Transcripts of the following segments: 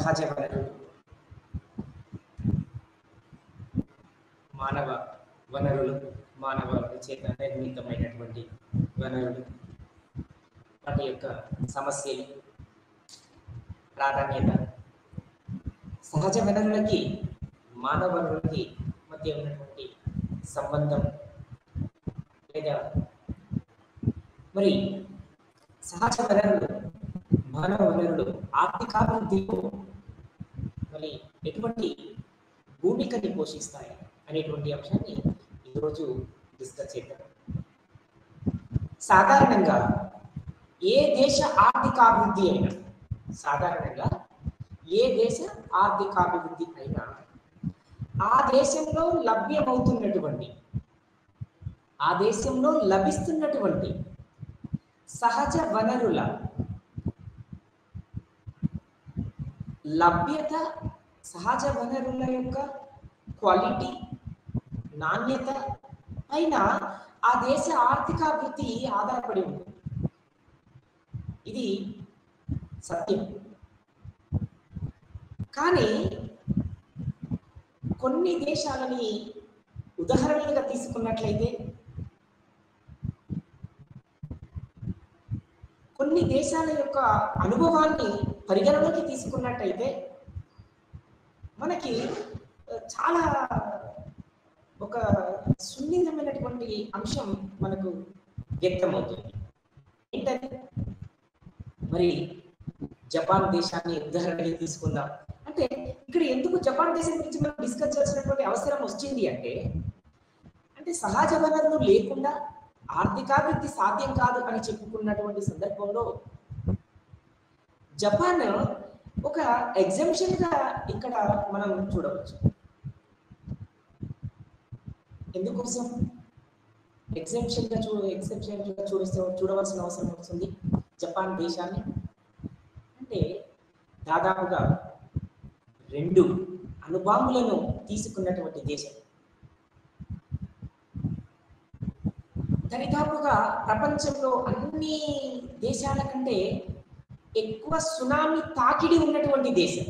సహజ వనరులు, మానవ వనరులు, మానవ చేత నిర్మితమైనటువంటి వనరులు, వాటి యొక్క సమస్యలు, ప్రాధాన్యత, సహజ వనరులకి మానవ వనరులకి మధ్య ఉన్నటువంటి సంబంధం, లేదా మరి సహజ వనరులు, మానవ వనరులు ఆర్థికాభివృద్ధిలో మరి ఎటువంటి భూమికని పోషిస్తాయి అనేటువంటి అంశాన్ని ఈరోజు డిస్కస్ చేద్దాం. సాధారణంగా ఏ దేశ ఆర్థికాభివృద్ధి అయినా ఆ దేశంలో లభిస్తున్నటువంటి సహజ వనరుల లభ్యత, సహజ వనరుల యొక్క క్వాలిటీ, నాణ్యత పైన ఆ దేశ ఆర్థికాభివృద్ధి ఆధారపడి ఉంటుంది. ఇది సత్యం. కానీ కొన్ని దేశాలని ఉదాహరణలుగా తీసుకున్నట్లయితే, కొన్ని దేశాల యొక్క అనుభవాన్ని పరిగణలోకి తీసుకున్నట్టయితే మనకి చాలా ఒక సున్నితమైనటువంటి అంశం మనకు వ్యక్తమవుతుంది. ఏంటంటే మరి జపాన్ దేశాన్ని ఉదాహరణగా తీసుకుందాం. అంటే ఇక్కడ ఎందుకు జపాన్ దేశం గురించి మనం డిస్కస్ చేసినటువంటి అవసరం వచ్చింది అంటే సహజ వనరులు లేకుండా ఆర్థికాభివృద్ధి సాధ్యం కాదు అని చెప్పుకున్నటువంటి సందర్భంలో జపాన్ ఒక ఎగ్జామ్షన్ గా ఇక్కడ మనం చూడవచ్చు. ఎందుకోసం ఎగ్జామ్షన్ గా చూడవలసిన అవసరం వస్తుంది జపాన్ దేశాన్ని అంటే దాదాపుగా 2 అణుబాంబులను తీసుకున్నటువంటి దేశం. దరిదాపుగా ప్రపంచంలో అన్ని దేశాల కంటే ఎక్కువ సునామీ తాకిడి ఉన్నటువంటి దేశం.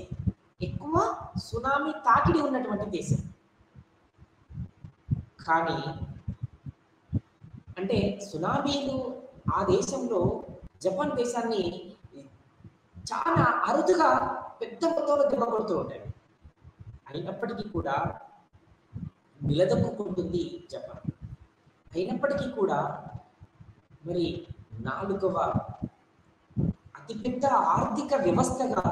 కానీ అంటే సునామీలు ఆ దేశంలో జపాన్ దేశాన్ని చాలా అరుదుగా పెద్ద మొత్తంలో దెబ్బ కొడుతూ ఉంటాయి. అయినప్పటికీ కూడా నిలదొక్కుంటుంది జపాన్. అయినప్పటికీ కూడా మరి 4వ అతిపెద్ద ఆర్థిక వ్యవస్థగా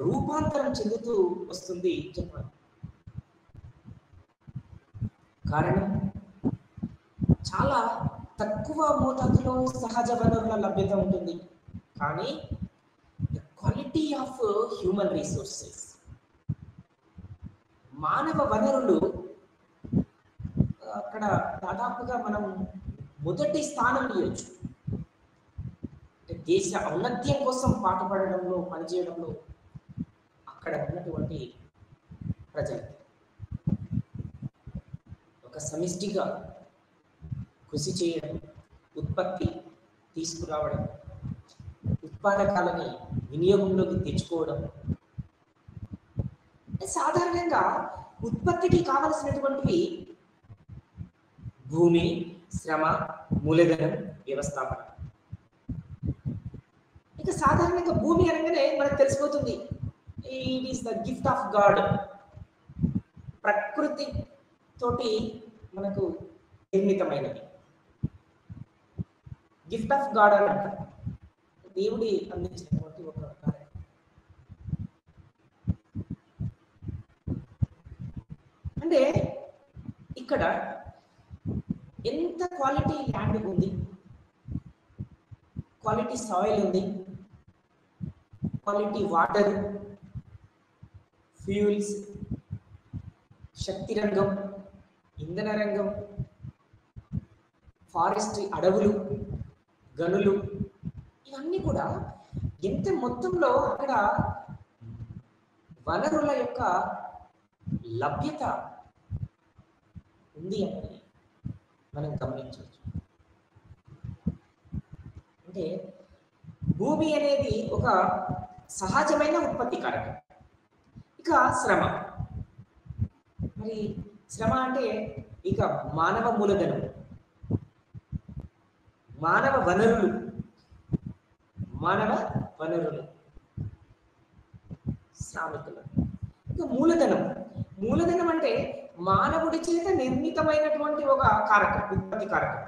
రూపాంతరం చెందుతూ వస్తుంది జపాన్. కారణం చాలా తక్కువ మోతాదులో సహజ వనరుల లభ్యత ఉంటుంది. కానీ క్వాలిటీ ఆఫ్ హ్యూమన్ రిసోర్సెస్, మానవ వనరులు అక్కడ దాదాపుగా మనం మొదటి స్థానం ఇవ్వచ్చు. దేశ ఔన్నత్యం కోసం పాటుపడడంలో, పనిచేయడంలో అక్కడ ఉన్నటువంటి ప్రజలు ఒక సమిష్టిగా కృషి చేయడం, ఉత్పత్తి తీసుకురావడం, ఉత్పాదకాలని వినియోగంలోకి తెచ్చుకోవడం. సాధారణంగా ఉత్పత్తికి కావలసినటువంటివి భూమి, శ్రమ, మూలధనం, వ్యవస్థాపన. ఇక సాధారణంగా భూమి అనగానే మనకు తెలిసిపోతుంది, it is the gift of God. ప్రకృతి తోటి మనకు నిర్మితమైనది. గిఫ్ట్ ఆఫ్ గాడ్ అని అంటారు. దేవుడి అందించినటువంటి ఒక కార్యం. అంటే ఇక్కడ ఎంత క్వాలిటీ ల్యాండ్ ఉంది, క్వాలిటీ సాయిల్ ఉంది, క్వాలిటీ వాటర్, ఫ్యూల్స్, శక్తి రంగం, ఇంధన రంగం, ఫారెస్ట్రీ, అడవులు, గనులు, ఇవన్నీ కూడా ఎంత మొత్తంలో అక్కడ వనరుల యొక్క లభ్యత ఉంది అని మనం గమనించవచ్చు. అంటే భూమి అనేది ఒక సహజమైన ఉత్పత్తి కారకం. ఇంకా శ్రమ. మరి శ్రమ అంటే ఇక మానవ మూలధనం, మానవ వనరులు, శ్రామికులు. ఇక మూలధనం. మూలధనం అంటే మానవుడి చేత నిర్మితమైనటువంటి ఒక కారకం, ఉత్పత్తి కారకం.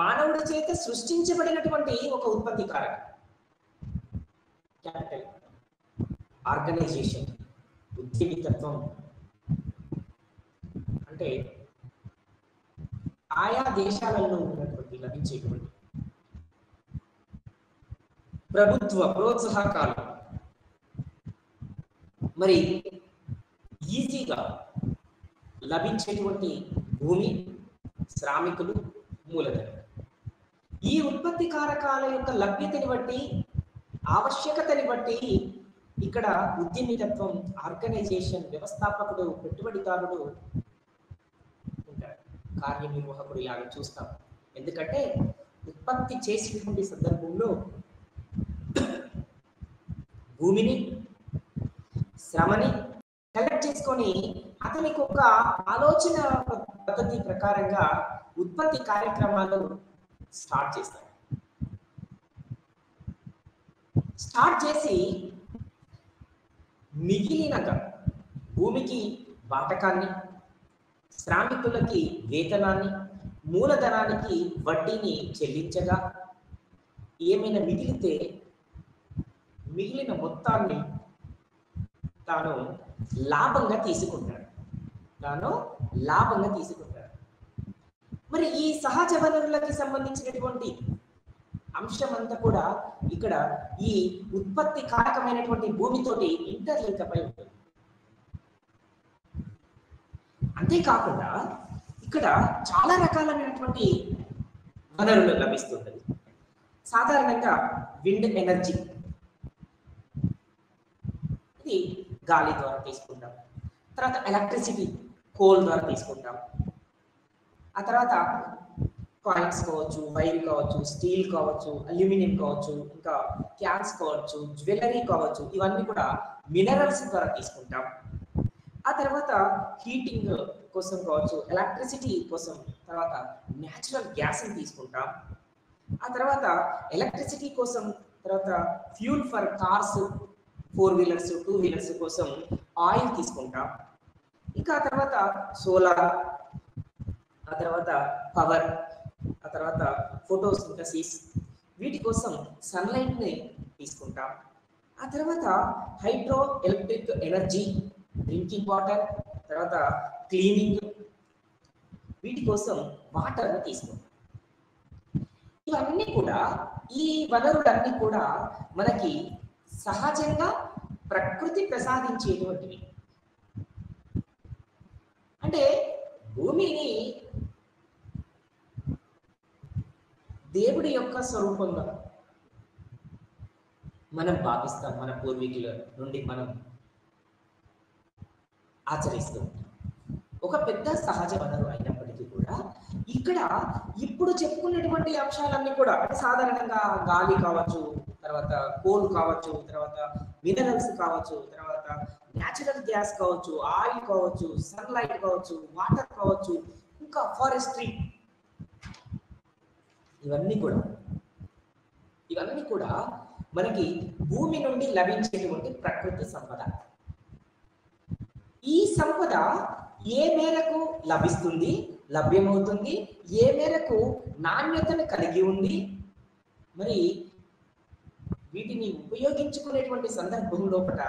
మానవుడి చేత సృష్టించబడినటువంటి ఒక ఉత్పత్తి కారకం. క్యాపిటల్, ఆర్గనైజేషన్, ఉద్యమితత్వం అంటే ఆయా దేశాలలో ఉన్నటువంటి లభించేటువంటి ప్రభుత్వ ప్రోత్సాహకాలు, మరి ఈజీగా లభించేటువంటి భూమి, శ్రామికులు, మూలధనం. ఈ ఉత్పత్తి కారకాల యొక్క లభ్యతని బట్టి, ఆవశ్యకతని బట్టి ఇక్కడ ఉద్యమితత్వం, ఆర్గనైజేషన్, వ్యవస్థాపకుడు, పెట్టుబడిదారుడు ఉంటాడు, కార్యనిర్వాహకుడు ఇలాగ చూస్తాం. ఎందుకంటే ఉత్పత్తి చేసేటువంటి సందర్భంలో భూమిని, శ్రమని కలెక్ట్ చేసుకొని అతనికి ఒక ఆలోచన పద్ధతి ప్రకారంగా ఉత్పత్తి కార్యక్రమాలు స్టార్ట్ చేస్తారు. స్టార్ట్ చేసి మిగిలినగా భూమికి వాటకాన్ని, శ్రామికులకి వేతనాన్ని, మూలధనానికి వడ్డీని చెల్లించగా ఏమైనా మిగిలితే మిగిలిన మొత్తాన్ని తాను లాభంగా తీసుకుంటాడు. మరి ఈ సహజ వనరులకి సంబంధించినటువంటి అంశం అంతా కూడా ఇక్కడ ఈ ఉత్పత్తి కారకమైనటువంటి భూమితోటి ఇంటర్లింక్ అయి ఉంటుంది. అంతేకాకుండా ఇక్కడ చాలా రకాలైనటువంటి వనరులు లభిస్తుంటది. సాధారణంగా విండ్ ఎనర్జీ, ఇది గాలి ద్వారా తీసుకుంటాం. తర్వాత ఎలక్ట్రిసిటీ కోల్ ద్వారా తీసుకుంటాం. ఆ తర్వాత కాయిన్స్ కావచ్చు, వైర్ కావచ్చు, స్టీల్ కావచ్చు, అల్యూమినియం కావచ్చు, ఇంకా క్యాన్స్ కావచ్చు, జ్యువెలరీ కావచ్చు, ఇవన్నీ కూడా మినరల్స్ ద్వారా తీసుకుంటాం. ఆ తర్వాత హీటింగ్ కోసం కావచ్చు, ఎలక్ట్రిసిటీ కోసం తర్వాత న్యాచురల్ గ్యాస్ని తీసుకుంటాం. ఆ తర్వాత ఎలక్ట్రిసిటీ కోసం తర్వాత fuel for cars, 4 wheelers 2 wheelers కోసం ఆయిల్ తీసుకుంటాం. ఇంకా ఆ తర్వాత సోలార్, ఆ తర్వాత పవర్, ఆ తర్వాత ఫోటోసింథసిస్, వీటి కోసం సన్లైట్ని తీసుకుంటాం. ఆ తర్వాత hydro electric energy, drinking water, తర్వాత క్లీనింగ్, వీటి కోసం వాటర్ని తీసుకుంటాం. ఇవన్నీ కూడా, ఈ వనరులన్నీ కూడా మనకి సహజంగా ప్రకృతి ప్రసాదించేటువంటివి. అంటే భూమిని దేవుడి యొక్క స్వరూపంగా మనం భావిస్తాం. మన పూర్వీకుల నుండి మనం ఆచరిస్తూ ఉంటాం. ఒక పెద్ద సహజ వనరు అయినప్పటికీ కూడా ఇక్కడ ఇప్పుడు చెప్పుకున్నటువంటి అంశాలన్నీ కూడా అంటే సాధారణంగా గాలి కావచ్చు, తర్వాత కోల్ కావచ్చు, తర్వాత మినరల్స్ కావచ్చు, తర్వాత న్యాచురల్ గ్యాస్ కావచ్చు, ఆయిల్ కావచ్చు, సన్లైట్ కావచ్చు, వాటర్ కావచ్చు, ఇంకా ఫారెస్ట్రీ, ఇవన్నీ కూడా మనకి భూమి నుండి లభించేటువంటి ప్రకృతి సంపద. ఈ సంపద ఏ మేరకు లభిస్తుంది, లభ్యమవుతుంది, ఏ మేరకు నాణ్యతను కలిగి ఉంది, మరి వీటిని ఉపయోగించుకునేటువంటి సందర్భం లోపల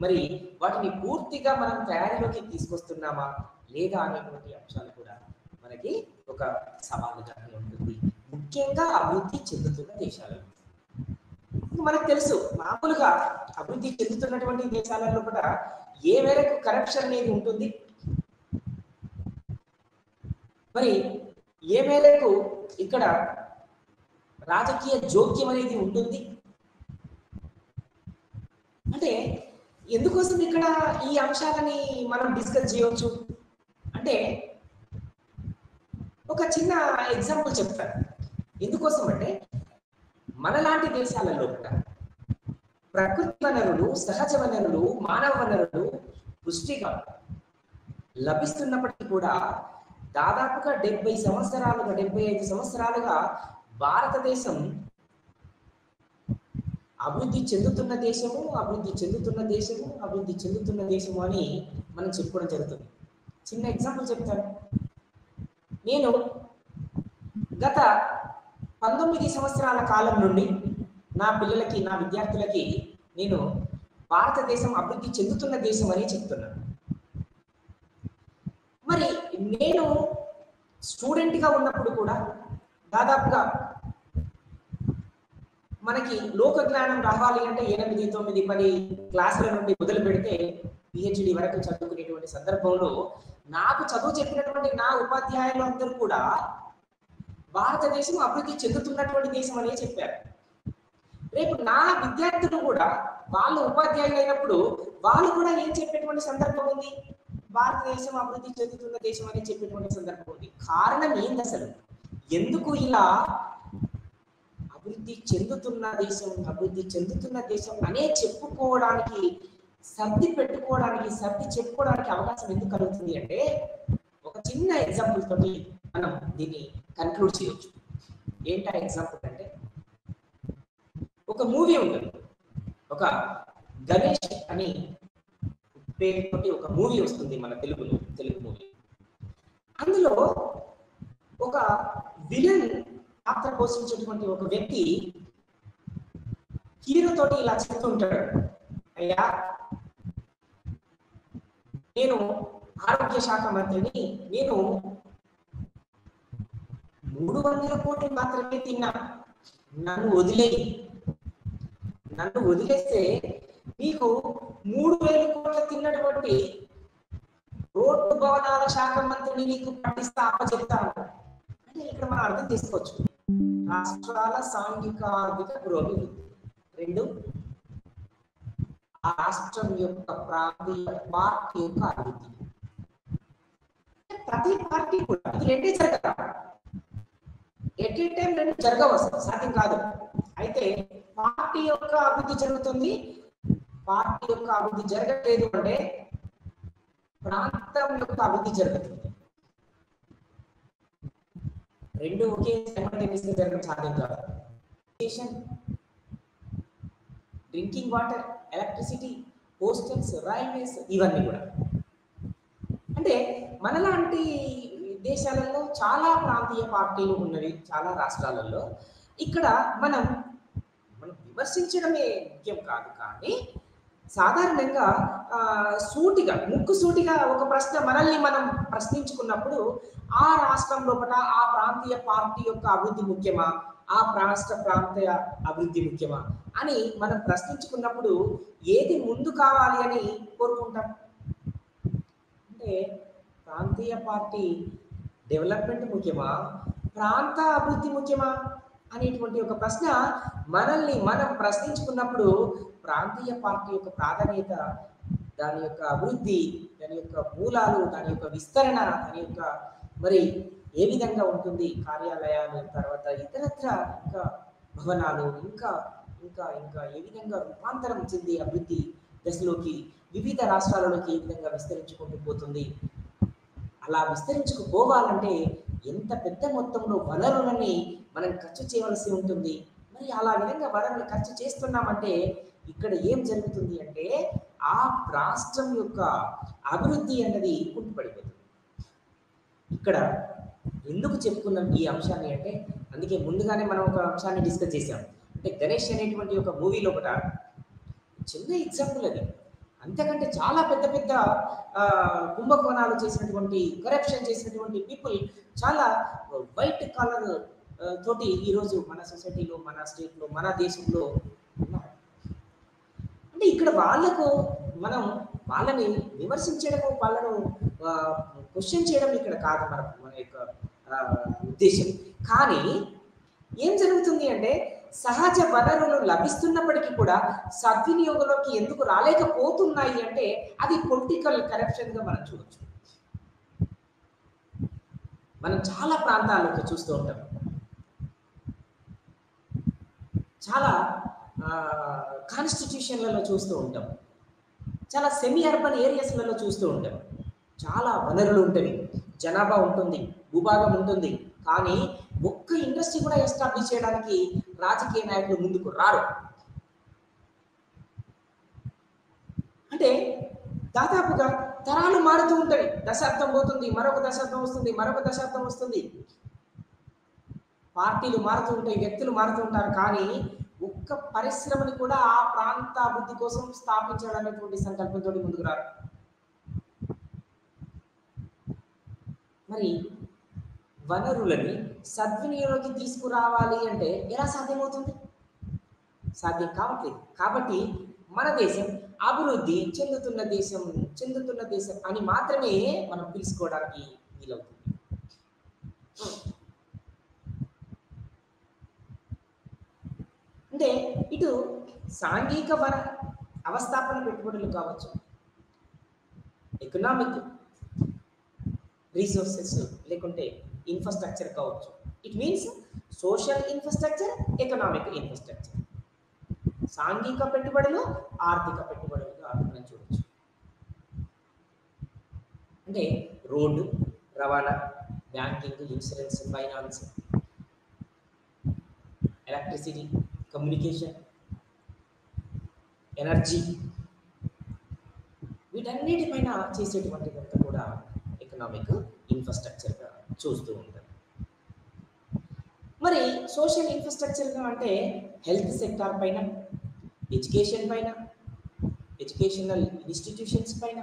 మరి వాటిని పూర్తిగా మనం తయారీలోకి తీసుకొస్తున్నామా లేదా అనేటువంటి అంశాలు కూడా మనకి ఒక సవాలుగా ఉంటుంది, ముఖ్యంగా అభివృద్ధి చెందుతున్న దేశాలలో. మనకు తెలుసు, మామూలుగా అభివృద్ధి చెందుతున్నటువంటి దేశాలలో కూడా ఏ మేరకు కరప్షన్ అనేది ఉంటుంది, మరి ఏ మేరకు ఇక్కడ రాజకీయ జోక్యం అనేది ఉంటుంది. అంటే ఎందుకోసం ఇక్కడ ఈ అంశాలని మనం డిస్కస్ చేయవచ్చు అంటే ఒక చిన్న ఎగ్జాంపుల్ చెప్తాను. ఎందుకోసం అంటే మనలాంటి దేశాలలో కూడా ప్రకృతి వనరులు, సహజ వనరులు, మానవ వనరులు పుష్టిగా లభిస్తున్నప్పటికీ కూడా దాదాపుగా 70 సంవత్సరాలుగా 75 సంవత్సరాలుగా భారతదేశం అభివృద్ధి చెందుతున్న దేశము, అభివృద్ధి చెందుతున్న దేశము, అభివృద్ధి చెందుతున్న దేశము అని మనం చెప్పుకోవడం జరుగుతుంది. చిన్న ఎగ్జాంపుల్ చెప్తాను. నేను గత 19 సంవత్సరాల కాలం నుండి నా పిల్లలకి, నా విద్యార్థులకి నేను భారతదేశం అభివృద్ధి చెందుతున్న దేశం అని చెప్తున్నాను. మరి నేను స్టూడెంట్గా ఉన్నప్పుడు కూడా దాదాపుగా మనకి లోక జ్ఞానం రావాలి అంటే 8, 9, 10 క్లాసుల నుండి మొదలు పెడితే పిహెచ్డి వరకు చదువుకునేటువంటి సందర్భంలో నాకు చదువు చెప్పినటువంటి నా ఉపాధ్యాయులు అందరూ కూడా భారతదేశం అభివృద్ధి చెందుతున్నటువంటి దేశం అనే చెప్పారు. రేపు నా విద్యార్థులు కూడా వాళ్ళు ఉపాధ్యాయులు అయినప్పుడు వాళ్ళు కూడా ఏం చెప్పేటువంటి సందర్భం ఉంది? భారతదేశం అభివృద్ధి చెందుతున్న దేశం అని చెప్పేటువంటి సందర్భం ఉంది. కారణం ఏంది అసలు? ఎందుకు ఇలా అభివృద్ధి చెందుతున్న దేశం, అభివృద్ధి చెందుతున్న దేశం అనే చెప్పుకోవడానికి, సర్ది పెట్టుకోవడానికి, సర్ది చెప్పుకోవడానికి అవకాశం ఎందుకు కలుగుతుంది అంటే ఒక చిన్న ఎగ్జాంపుల్ తోటి మనం దీన్ని కన్క్లూడ్ చేయొచ్చు. ఏంటా ఎగ్జాంపుల్ అంటే, ఒక మూవీ ఉంటుంది, ఒక గణేష్ అని పేరుతోటి ఒక మూవీ వస్తుంది మన తెలుగు మూవీ. అందులో ఒక విలన్ పాత్ర పోషించేటువంటి ఒక వ్యక్తి హీరో తోటి ఇలా చెప్తూ ఉంటాడు, అయ్యా నేను ఆరోగ్య శాఖ మంత్రిని, నేను 300 కోట్లు మాత్రమే తిన్నా, నన్ను వదిలేస్తే నీకు 3000 కోట్లు తిన్నటువంటి రోడ్డు భవనాల శాఖ మంత్రిని నీకు పట్టిస్తా అప్పచెప్తాను అంటే ఇక్కడ మనం అర్థం చేసుకోవచ్చు. రాష్ట్రాల సాంఘిక ఆర్థిక పురోగతి, 2 ఆ రాష్ట్రం యొక్క ప్రాంతీయ పార్టీ యొక్క అభివృద్ధి. ప్రతి పార్టీ కూడా ఇది రెండే జరగదా, ఎట్ ఏ టైం 2 జరగవచ్చు, సాధ్యం కాదు. అయితే పార్టీ యొక్క అభివృద్ధి జరుగుతుంది, పార్టీ యొక్క అభివృద్ధి జరగలేదు అంటే ప్రాంతం యొక్క అభివృద్ధి జరుగుతుంది. 2 ఒకే సైమల్టేనియస్గా జరగడం సాధ్యం కాదు. డ్రింకింగ్ వాటర్, ఎలక్ట్రిసిటీ, పోస్టల్స్, రైల్వేస్, ఇవన్నీ కూడా. అంటే మనలాంటి దేశాలలో చాలా ప్రాంతీయ పార్టీలు ఉన్నవి, చాలా రాష్ట్రాలలో. ఇక్కడ మనం విమర్శించడమే ముఖ్యం కాదు, కానీ సాధారణంగా ముక్కుసూటిగా ఒక ప్రశ్న మనల్ని మనం ప్రశ్నించుకున్నప్పుడు ఆ రాష్ట్రం లోపల ఆ ప్రాంతీయ పార్టీ యొక్క అభివృద్ధి ముఖ్యమా, ఆ ప్రాంతీయ అభివృద్ధి ముఖ్యమా అని మనం ప్రశ్నించుకున్నప్పుడు ఏది ముందు కావాలి అని కోరుకుంటాం? అంటే ప్రాంతీయ పార్టీ డెవలప్మెంట్ ముఖ్యమా, ప్రాంత అభివృద్ధి ముఖ్యమా అనేటువంటి ఒక ప్రశ్న మనల్ని మనం ప్రశ్నించుకున్నప్పుడు ప్రాంతీయ పార్టీ యొక్క ప్రాధాన్యత, దాని యొక్క అభివృద్ధి, దాని యొక్క మూలాలు, దాని యొక్క విస్తరణ, దాని యొక్క మరి ఏ విధంగా ఉంటుంది, కార్యాలయాలు, తర్వాత ఇతరత్ర ఇంకా భవనాలు, ఇంకా ఇంకా ఇంకా ఏ విధంగా రూపాంతరం చెంది అభివృద్ధి దశలోకి వివిధ రాష్ట్రాలలోకి ఏ విధంగా విస్తరించుకుంటూ పోతుంది. అలా విస్తరించుకుపోవాలంటే ఎంత పెద్ద మొత్తంలో వనరులని మనం ఖర్చు చేయవలసి ఉంటుంది. మరి అలా విధంగా వనరులు ఖర్చు చేస్తున్నామంటే ఇక్కడ ఏం జరుగుతుంది అంటే ఆ రాష్ట్రం యొక్క అభివృద్ధి అన్నది కుంటుపడిపోతుంది. ఇక్కడ ఎందుకు చెప్పుకున్నాం ఈ అంశాన్ని అంటే, అందుకే ముందుగానే మనం ఒక అంశాన్ని డిస్కస్ చేసాం. అంటే గణేష్ అనేటువంటి ఒక మూవీలో ఒకట చిన్న ఎగ్జాంపుల్ అది. అంతకంటే చాలా పెద్ద పెద్ద కుంభకోణాలు చేసినటువంటి, కరప్షన్ చేసినటువంటి పీపుల్ చాలా వైట్ కాలర్ తోటి ఈరోజు మన సొసైటీలో, మన స్టేట్లో, మన దేశంలో ఉన్నారు. అంటే ఇక్కడ మనం వాళ్ళని విమర్శించడము, వాళ్ళను క్వశ్చన్ చేయడం ఇక్కడ కాదు మన యొక్క ఉద్దేశం. కానీ ఏం జరుగుతుంది అంటే సహజ వనరులు లభిస్తున్నప్పటికీ కూడా సద్వినియోగంలోకి ఎందుకు రాలేకపోతున్నాయి అంటే అది పొలిటికల్ కరప్షన్ గా మనం చూడొచ్చు. మనం చాలా ప్రాంతాల్లోకి చూస్తూ ఉంటాం. చాలా కాన్స్టిట్యూషన్లలో చూస్తూ ఉంటాం, చాలా సెమీ అర్బన్ ఏరియాస్లలో చూస్తూ ఉంటాం. చాలా వనరులు ఉంటాయి, జనాభా ఉంటుంది, భూభాగం ఉంటుంది, కానీ ఒక్క ఇండస్ట్రీ కూడా ఎస్టాబ్లిష్ చేయడానికి రాజకీయ నాయకులు ముందుకు రారు. అంటే దాదాపుగా తరాలు మారుతూ ఉంటాయి, దశాబ్దం పోతుంది, మరొక దశాబ్దం వస్తుంది, మరొక దశాబ్దం వస్తుంది, పార్టీలు మారుతూ ఉంటాయి, వ్యక్తులు మారుతూ ఉంటారు, కానీ ఒక్క పరిశ్రమని కూడా ఆ ప్రాంత అభివృద్ధి కోసం స్థాపించాలనేటువంటి సంకల్పంతో ముందుకు రారు. మరి వనరులని సద్వినియోగం తీసుకురావాలి అంటే ఎలా సాధ్యమవుతుంది? సాధ్యం కావట్లేదు. కాబట్టి మన దేశం అభివృద్ధి చెందుతున్న దేశం అని మాత్రమే మనం పిలుచుకోవడానికి వీలవుతుంది. అంటే ఇటు సాంఘిక వన అవస్థాపన పెట్టుబడులు కావచ్చు, ఎకనామిక్ రీసోర్సెస్ లేకుంటే ఇన్ఫ్రాస్ట్రక్చర్ కావచ్చు. It means social infrastructure, economic infrastructure. సాంఘిక పెట్టుబడులు, ఆర్థిక పెట్టుబడులుగా మనం చూడవచ్చు. అంటే రోడ్డు, రవాణా, banking, insurance, finance, electricity, communication, energy, వీటన్నిటిపైన చేసేటువంటిదంతా కూడా ఎకనామిక్ ఇన్ఫ్రాస్ట్రక్చర్గా చూస్తూ ఉంటారు. మరి సోషల్ ఇన్ఫ్రాస్ట్రక్చర్గా అంటే హెల్త్ సెక్టార్ పైన, ఎడ్యుకేషన్ పైన, ఎడ్యుకేషనల్ ఇన్స్టిట్యూషన్స్ పైన,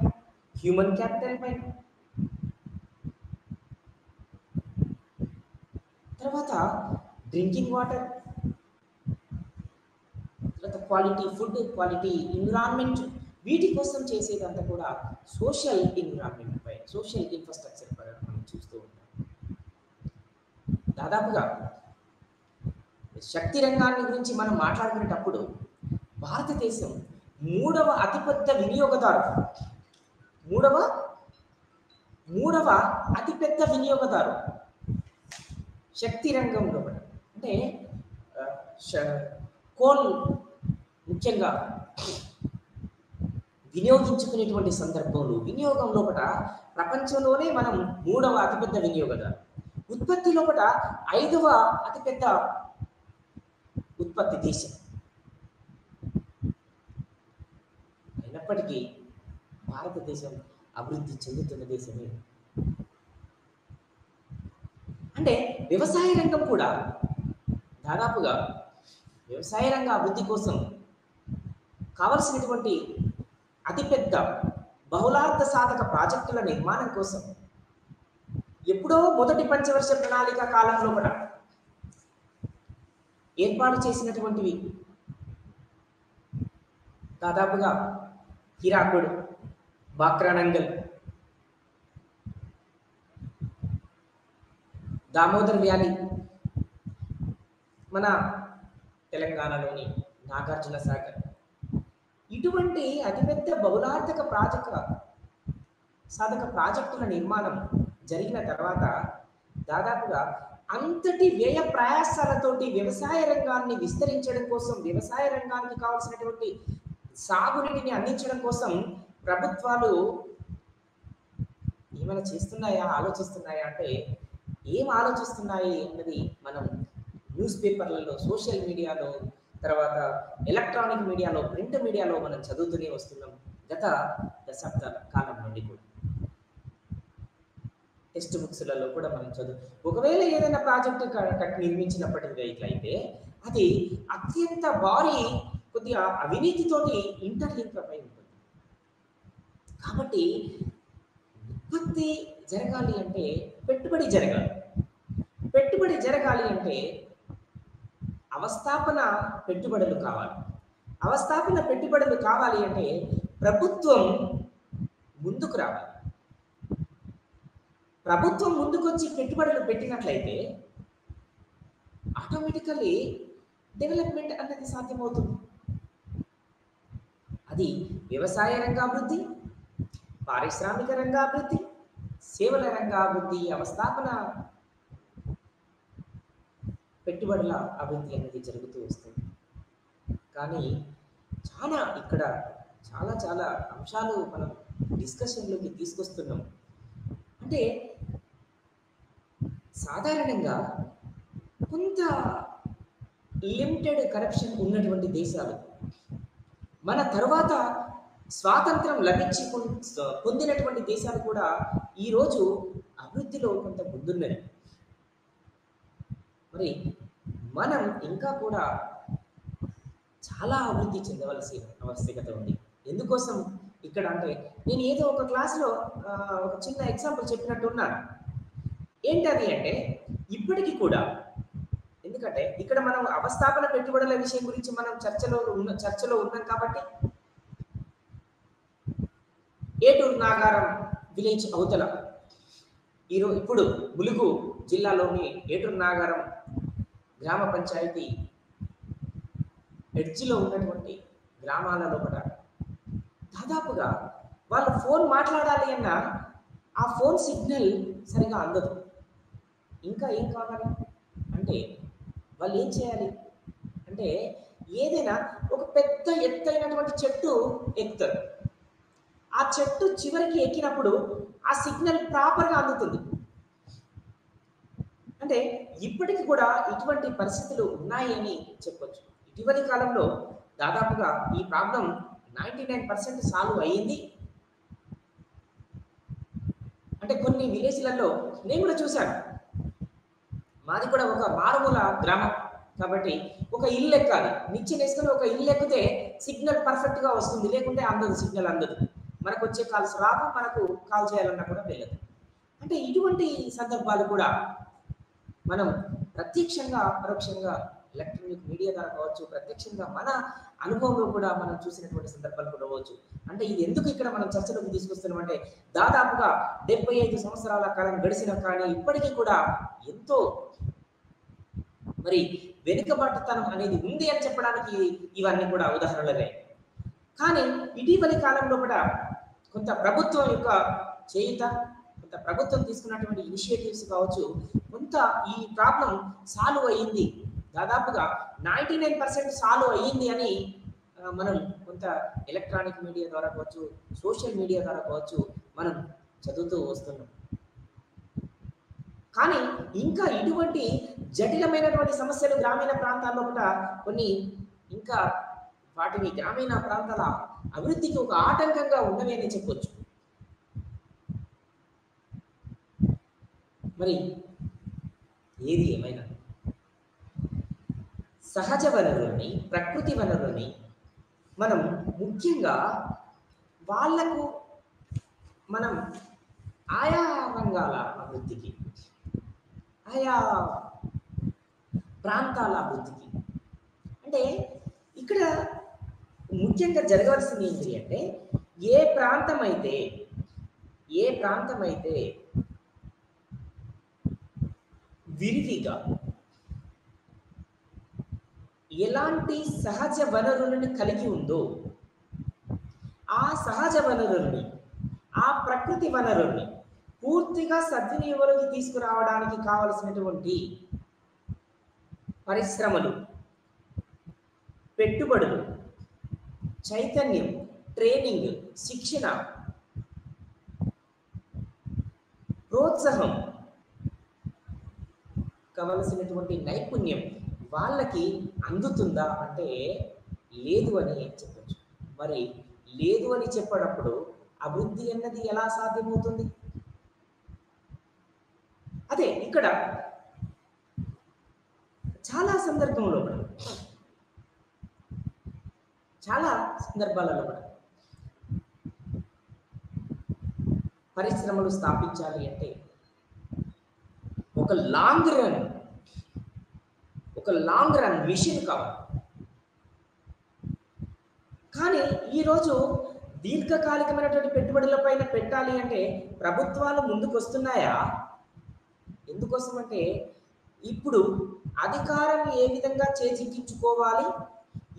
హ్యూమన్ క్యాపిటల్ పైన, తర్వాత డ్రింకింగ్ వాటర్, తర్వాత క్వాలిటీ ఫుడ్, క్వాలిటీ ఎన్విరాన్మెంట్, వీటి కోసం చేసేదంతా కూడా సోషల్ ఎన్విరాన్మెంట్ పై, సోషల్ ఇన్ఫ్రాస్ట్రక్చర్ పై మనం చూస్తూ ఉంటాం. దాదాపుగా శక్తి రంగాన్ని గురించి మనం మాట్లాడుకునేటప్పుడు భారతదేశం మూడవ అతిపెద్ద వినియోగదారు శక్తి రంగంలో. అంటే కోల్ ముఖ్యంగా వినియోగించుకునేటువంటి సందర్భంలో, వినియోగం లోపల ప్రపంచంలోనే మనం మూడవ అతిపెద్ద వినియోగదారు, ఉత్పత్తి లోపల 5వ అతిపెద్ద ఉత్పత్తి దేశం. అయినప్పటికీ భారతదేశం అభివృద్ధి చెందుతున్న దేశమే. అంటే వ్యవసాయ రంగం కూడా దాదాపుగా వ్యవసాయ రంగ అభివృద్ధి కోసం కావలసినటువంటి అతిపెద్ద బహుళార్థ సాధక ప్రాజెక్టుల నిర్మాణం కోసం ఎప్పుడో మొదటి పంచవర్ష ప్రణాళిక కాలంలో కూడా ఏర్పాటు చేసినటువంటివి దాదాపుగా హీరాకుడ్, బాక్రానంగల్, దామోదర్ వ్యాలీ, మన తెలంగాణలోని నాగార్జున సాగర్, ఇటువంటి అతిపెద్ద బహుళార్థక సాధక ప్రాజెక్టుల నిర్మాణం జరిగిన తర్వాత దాదాపుగా అంతటి వ్యయ ప్రయాసాలతోటి వ్యవసాయ రంగాన్ని విస్తరించడం కోసం, వ్యవసాయ రంగానికి కావాల్సినటువంటి సాగునీటిని అందించడం కోసం ప్రభుత్వాలు ఏమైనా చేస్తున్నాయా, ఆలోచిస్తున్నాయా అంటే ఏం ఆలోచిస్తున్నాయి అన్నది మనం న్యూస్ పేపర్లలో, సోషల్ మీడియాలో, తర్వాత ఎలక్ట్రానిక్ మీడియాలో, ప్రింట్ మీడియాలో మనం చదువుతూనే వస్తున్నాం గత దశాబ్దాల కాలం నుండి కూడా. టెక్స్ట్ బుక్స్లలో కూడా మనం ఒకవేళ ఏదైనా ప్రాజెక్టు నిర్మించినప్పటికీ ఇట్లయితే అది అత్యంత భారీ, కొద్దిగా అవినీతితోటి ఇంటర్లింక్ అయి ఉంటుంది. కాబట్టి ఉత్పత్తి జరగాలి అంటే పెట్టుబడి జరగాలి. పెట్టుబడి జరగాలి అంటే అవస్థాపన పెట్టుబడులు కావాలి. అవస్థాపన పెట్టుబడులు కావాలి అంటే ప్రభుత్వం ముందుకు రావాలి. ప్రభుత్వం ముందుకొచ్చి పెట్టుబడులు పెట్టినట్లయితే ఆటోమేటికల్లీ డెవలప్మెంట్ అన్నది సాధ్యమవుతుంది. అది వ్యవసాయ రంగాభివృద్ధి, పారిశ్రామిక రంగాభివృద్ధి, సేవల రంగాభివృద్ధి, అవస్థాపన పెట్టుబడుల అభివృద్ధి అనేది జరుగుతూ వస్తుంది. కానీ చాలా ఇక్కడ చాలా చాలా అంశాలు మనం డిస్కషన్లోకి తీసుకొస్తున్నాం. అంటే సాధారణంగా కొంత లిమిటెడ్ కరప్షన్ ఉన్నటువంటి దేశాలు మన తర్వాత స్వాతంత్రం లభించి పొందినటువంటి దేశాలు కూడా ఈరోజు అభివృద్ధిలో కొంత ముందున్నది. మరి మనం ఇంకా కూడా చాలా అభివృద్ధి చెందవలసిన ఆవశ్యకత ఉంది. ఎందుకోసం ఇక్కడ అంటే నేను ఏదో ఒక క్లాస్లో ఒక చిన్న ఎగ్జాంపుల్ చెప్పినట్టున్నాను. ఏంటది అంటే ఇప్పటికీ కూడా, ఎందుకంటే ఇక్కడ మనం అవస్థాపన పెట్టుబడుల విషయం గురించి మనం చర్చలో ఉన్నాం కాబట్టి ఏటూరు నాగారం విలేజ్ అవతల ఇప్పుడు ములుగు జిల్లాలోని ఏటూరు నాగారం గ్రామ పంచాయతీ ఎడ్జిలో ఉన్నటువంటి గ్రామాలలో కూడా దాదాపుగా వాళ్ళు ఫోన్ మాట్లాడాలి అన్న ఆ ఫోన్ సిగ్నల్ సరిగా అందదు. ఇంకా ఏం కావాలి అంటే వాళ్ళు ఏం చేయాలి అంటే ఏదైనా ఒక పెద్ద ఎత్తైనటువంటి చెట్టు ఎక్కుతారు. ఆ చెట్టు చివరికి ఎక్కినప్పుడు ఆ సిగ్నల్ ప్రాపర్గా అందుతుంది. అంటే ఇప్పటికి కూడా ఇటువంటి పరిస్థితులు ఉన్నాయి అని చెప్పొచ్చు. ఇటీవలి కాలంలో దాదాపుగా ఈ ప్రాబ్లం 99% సాల్వ్ అయ్యింది. అంటే కొన్ని విలేజ్లలో నేను కూడా చూశాను. మాది కూడా ఒక మారుమూల గ్రామం కాబట్టి ఒక ఇల్లు ఎక్కాలి, నిచ్చెన వేసుకొని ఒక ఇల్లు ఎక్కితే సిగ్నల్ పర్ఫెక్ట్గా వస్తుంది, లేకుంటే అందదు, సిగ్నల్ అందదు. మనకు వచ్చే కాల్స్ రావు, మనకు కాల్ చేయాలన్నా కూడా వెళ్ళదు. అంటే ఇటువంటి సందర్భాలు కూడా మనం ప్రత్యక్షంగా పరోక్షంగా ఎలక్ట్రానిక్ మీడియా ద్వారా కావచ్చు, ప్రత్యక్షంగా మన అనుభవంలో కూడా మనం చూసినటువంటి సందర్భాలు కూడా అవ్వచ్చు. అంటే ఇది ఎందుకు ఇక్కడ మనం చర్చలోకి తీసుకొస్తున్నాం అంటే దాదాపుగా 75 సంవత్సరాల కాలం గడిచిన కానీ ఇప్పటికీ కూడా ఎంతో మరి వెనుకబాటుతనం అనేది ఉంది అని చెప్పడానికి ఇవన్నీ కూడా ఉదాహరణలే. కానీ ఇటీవలి కాలంలో కూడా కొంత ప్రభుత్వం యొక్క చేయుత, కొంత ప్రభుత్వం తీసుకున్నటువంటి ఇనిషియేటివ్స్ కావచ్చు, కొంత ఈ ప్రాబ్లం సాల్వ్ అయ్యింది, దాదాపుగా 99% సాల్వ్ అయ్యింది అని మనం కొంత ఎలక్ట్రానిక్ మీడియా ద్వారా కావచ్చు, సోషల్ మీడియా ద్వారా కావచ్చు మనం చదువుతూ వస్తున్నాం. కానీ ఇంకా ఇటువంటి జటిలమైనటువంటి సమస్యలు గ్రామీణ ప్రాంతాల్లో కూడా కొన్ని ఇంకా వాటిని గ్రామీణ ప్రాంతాల అభివృద్ధికి ఒక ఆటంకంగా ఉన్నవి అని చెప్పొచ్చు. మరి ఏది ఏమైనా సహజ వనరులని, ప్రకృతి వనరులని మనం ముఖ్యంగా వాళ్లకు మనం ఆయా రంగాల అభివృద్ధికి, ఆయా ప్రాంతాల అభివృద్ధికి, అంటే ఇక్కడ ముఖ్యంగా జరగవలసింది ఏంటి అంటే ఏ ప్రాంతం అయితే విరివిగా ఎలాంటి సహజ వనరులను కలిగి ఉందో ఆ సహజ వనరుల్ని, ఆ ప్రకృతి వనరుల్ని పూర్తిగా సద్వినియోగంలోకి తీసుకురావడానికి కావలసినటువంటి పరిశ్రమలు, పెట్టుబడులు, చైతన్యం, ట్రైనింగ్, శిక్షణ, ప్రోత్సాహం, కావలసినటువంటి నైపుణ్యం వాళ్ళకి అందుతుందా అంటే లేదు అని చెప్పచ్చు. మరి లేదు అని చెప్పినప్పుడు అభివృద్ధి అన్నది ఎలా సాధ్యమవుతుంది? అదే ఇక్కడ చాలా సందర్భాలలో కూడా పరిశ్రమలు స్థాపించాలి అంటే ఒక లాంగ్ రన్ విషన్ కావాలి. కానీ ఈరోజు దీర్ఘకాలికమైనటువంటి పెట్టుబడులపైన పెట్టాలి అంటే ప్రభుత్వాలు ముందుకు వస్తున్నాయా? ఎందుకోసం అంటే ఇప్పుడు అధికారం ఏ విధంగా చేజిక్కించుకోవాలి,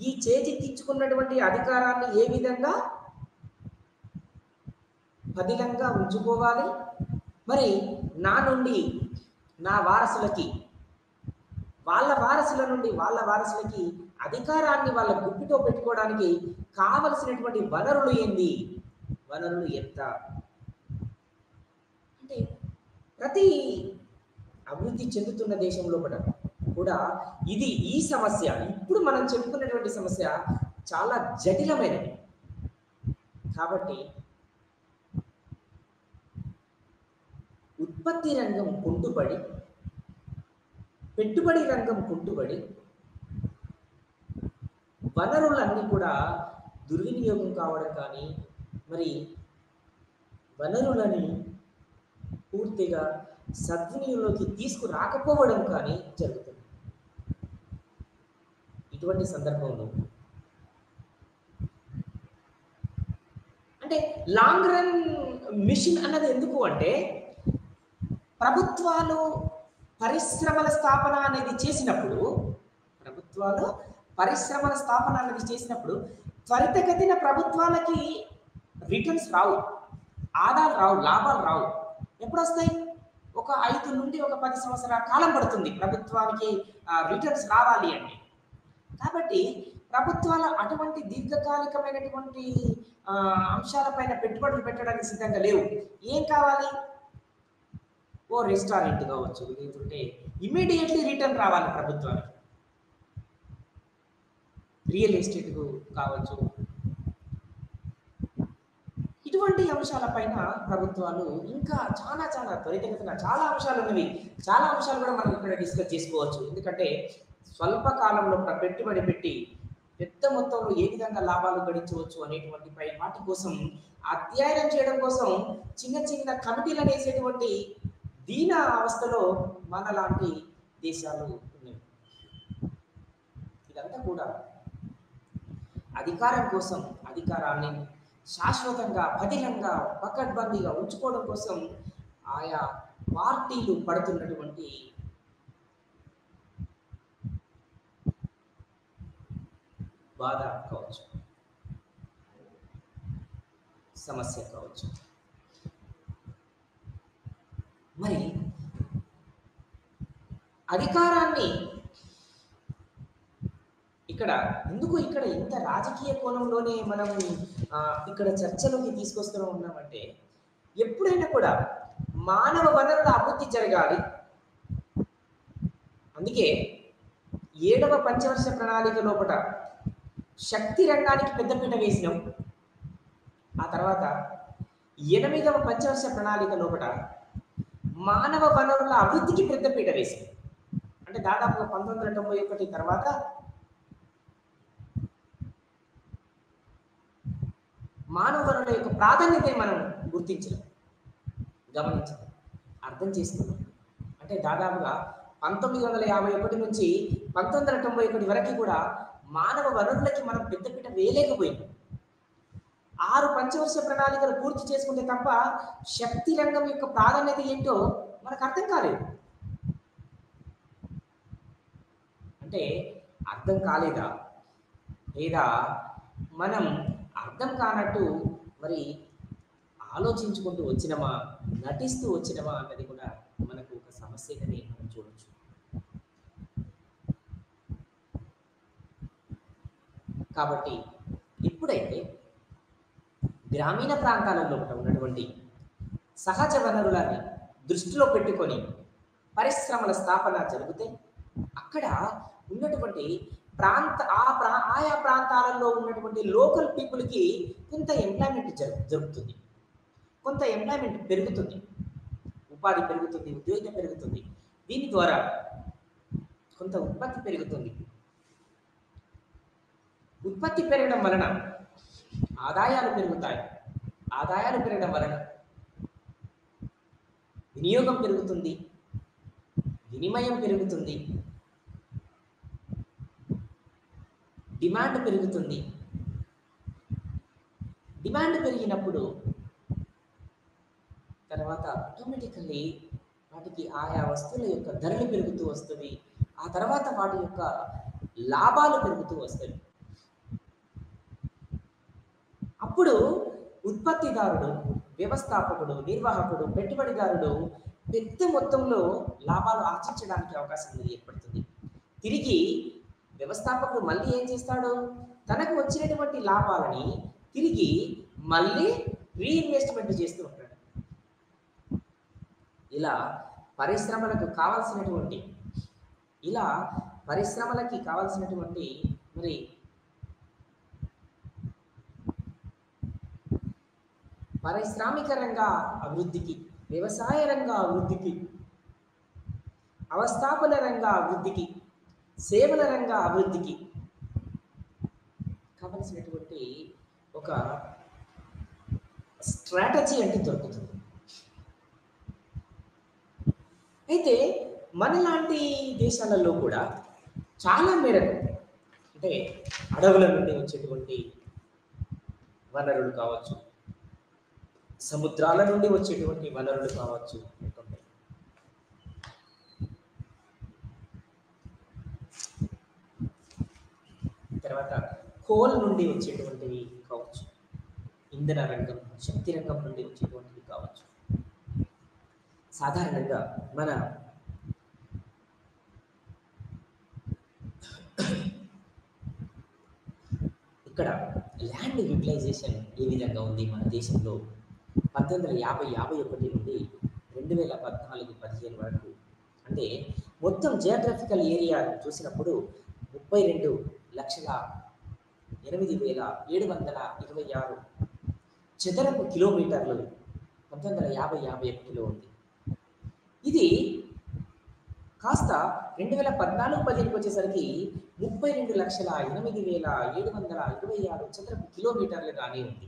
ఈ చేజిక్కించుకున్నటువంటి అధికారాన్ని ఏ విధంగా పదిలంగా ఉంచుకోవాలి, మరి నా నుండి నా వారసులకి వాళ్ళ వారసుల నుండి వాళ్ళ వారసులకి అధికారాన్ని వాళ్ళ గుప్పితో పెట్టుకోవడానికి కావలసినటువంటి వనరులు ఏంది, వనరులు ఎంత అంటే ప్రతి అభివృద్ధి చెందుతున్న దేశంలో కూడా ఈ సమస్య ఇప్పుడు మనం చెప్పుకున్నటువంటి సమస్య చాలా జటిలమైనది. కాబట్టి ఉత్పత్తి రంగం కుంటుపడి, పెట్టుబడి రంగం కుంటుపడి, వనరులన్నీ కూడా దుర్వినియోగం కావడం కానీ, మరి వనరులని పూర్తిగా సద్వినియోగంలోకి తీసుకురాకపోవడం కానీ జరుగుతుంది. ఇటువంటి సందర్భంలో అంటే లాంగ్ రన్ మిషన్ అన్నది ఎందుకు అంటే, ప్రభుత్వాలు పరిశ్రమల స్థాపన అనేది చేసినప్పుడు త్వరితగతిన ప్రభుత్వాలకి రిటర్న్స్ రావు, ఆదాయాలు రావు, లాభాలు రావు. ఎప్పుడు వస్తాయి? ఒక 5 నుండి 10 సంవత్సరాల కాలం పడుతుంది ప్రభుత్వానికి రిటర్న్స్ రావాలి అంటే. కాబట్టి ప్రభుత్వాలు అటువంటి దీర్ఘకాలికమైనటువంటి అంశాలపైన పెట్టుబడులు పెట్టడానికి సిద్ధంగా లేవు. ఏం కావాలి? ఓ రెస్టారెంట్ కావచ్చు, లేకుంటే ఇమ్మీడియట్లీ రిటర్న్ రావాలి ప్రభుత్వానికి. రియల్ ఎస్టేట్ కావచ్చు. ఇటువంటి అంశాలపైన ప్రభుత్వాలు ఇంకా చాలా త్వరితగతిన చాలా అంశాలు ఉన్నవి. చాలా అంశాలు కూడా మనం ఇక్కడ డిస్కస్ చేసుకోవచ్చు. ఎందుకంటే స్వల్ప కాలంలో పెట్టుబడి పెట్టి పెద్ద మొత్తంలో ఏ విధంగా లాభాలు గడించవచ్చు అనేటువంటి వాటి కోసం అధ్యయనం చేయడం కోసం చిన్న కమిటీలను వేసేటువంటి దీన అవస్థలో మనలాంటి దేశాలు ఉన్నాయి. ఇదంతా కూడా అధికారం కోసం, అధికారాన్ని శాశ్వతంగా పదిలంగా పకడ్బందీగా ఉంచుకోవడం కోసం ఆయా పార్టీలు పడుతున్నటువంటి బాధ కావచ్చు, సమస్య కావచ్చు. మరి అధికారాన్ని ఇక్కడ ఇంత రాజకీయ కోణంలోనే మనం ఇక్కడ చర్చలోకి తీసుకొస్తూ ఉన్నామంటే, ఎప్పుడైనా కూడా మానవ వనరుల అభివృద్ధి జరగాలి. అందుకే 7వ పంచవర్ష ప్రణాళిక లోపల శక్తి రంగానికి పెద్దపీట వేసినాం. ఆ తర్వాత 8వ పంచవర్ష ప్రణాళిక లోపల మానవ వనరుల అభివృద్ధికి పెద్దపీట వేసింది. అంటే దాదాపుగా 1991 తర్వాత మానవ వనరుల యొక్క ప్రాధాన్యతని మనం గుర్తించడం, గమనించడం, అర్థం చేసుకున్నాం. అంటే దాదాపుగా 1951 నుంచి 1991 వరకు కూడా మానవ వనరులకి మనం పెద్దపీట వేయలేకపోయింది. 6 పంచవర్ష ప్రణాళికలు పూర్తి చేసుకుంటే తప్ప శక్తి రంగం యొక్క ప్రాధాన్యత ఏంటో మనకు అర్థం కాలేదు. అంటే అర్థం కాలేదా, లేదా మనం అర్థం కానట్టు మరి ఆలోచించుకుంటూ వచ్చినమా, నటిస్తూ వచ్చినమా అన్నది కూడా మనకు ఒక సమస్యగానే మనం చూడవచ్చు. కాబట్టి ఇప్పుడైతే గ్రామీణ ప్రాంతాలలో ఉన్నటువంటి సహజ వనరులని దృష్టిలో పెట్టుకొని పరిశ్రమల స్థాపన జరిగితే అక్కడ ఉన్నటువంటి ఆయా ప్రాంతాలలో ఉన్నటువంటి లోకల్ పీపుల్కి కొంత ఎంప్లాయ్మెంట్ జరుగుతుంది, కొంత ఎంప్లాయ్మెంట్ పెరుగుతుంది, ఉపాధి పెరుగుతుంది, ఉద్యోగం పెరుగుతుంది. దీని ద్వారా కొంత ఉత్పత్తి పెరుగుతుంది. ఉత్పత్తి పెరగడం వలన ఆదాయాలు పెరుగుతాయి. ఆదాయాలు పెరగడం వలన వినియోగం పెరుగుతుంది, వినిమయం పెరుగుతుంది, డిమాండ్ పెరుగుతుంది. డిమాండ్ పెరిగినప్పుడు తర్వాత ఆటోమేటికల్లీ వాటికి ఆయా వస్తువుల యొక్క ధరలు పెరుగుతూ వస్తుంది. ఆ తర్వాత వాటి యొక్క లాభాలు పెరుగుతూ వస్తాయి. అప్పుడు ఉత్పత్తిదారుడు, వ్యవస్థాపకుడు, నిర్వాహకుడు, పెట్టుబడిదారుడు పెద్ద మొత్తంలో లాభాలు ఆర్జించడానికి అవకాశం ఏర్పడుతుంది. తిరిగి వ్యవస్థాపకుడు మళ్ళీ ఏం చేస్తాడు, తనకు వచ్చినటువంటి లాభాలని తిరిగి మళ్ళీ రీఇన్వెస్ట్మెంట్ చేస్తూ ఉంటాడు. ఇలా పరిశ్రమలకు కావాల్సినటువంటి మరి పారిశ్రామిక రంగ అభివృద్ధికి, వ్యవసాయ రంగ అభివృద్ధికి, అవస్థాపన రంగ అభివృద్ధికి, సేవల రంగ అభివృద్ధికి కావలసినటువంటి ఒక స్ట్రాటజీ అంటే దొరుకుతుంది. అయితే మనలాంటి దేశాలలో కూడా చాలా మేరకు అంటే అడవుల నుండి వచ్చేటువంటి వనరులు కావచ్చు, సముద్రాల నుండి వచ్చేటువంటి వనరులు కావచ్చు, తర్వాత కోల్ నుండి వచ్చేటువంటివి కావచ్చు, ఇంధన రంగం, శక్తి రంగం నుండి వచ్చేటువంటివి కావచ్చు. సాధారణంగా మన ఇక్కడ ల్యాండ్ యూటిలైజేషన్ ఏ విధంగా ఉంది మన దేశంలో 1950-51 నుండి 2014-15 వరకు, అంటే మొత్తం జియోగ్రఫికల్ ఏరియా చూసినప్పుడు 32,08,726 చదరపు కిలోమీటర్లు 1950-51లో ఉంది. ఇది కాస్త 2014-15 వచ్చేసరికి 32,08,726 చదరపు కిలోమీటర్లుగానే ఉంది.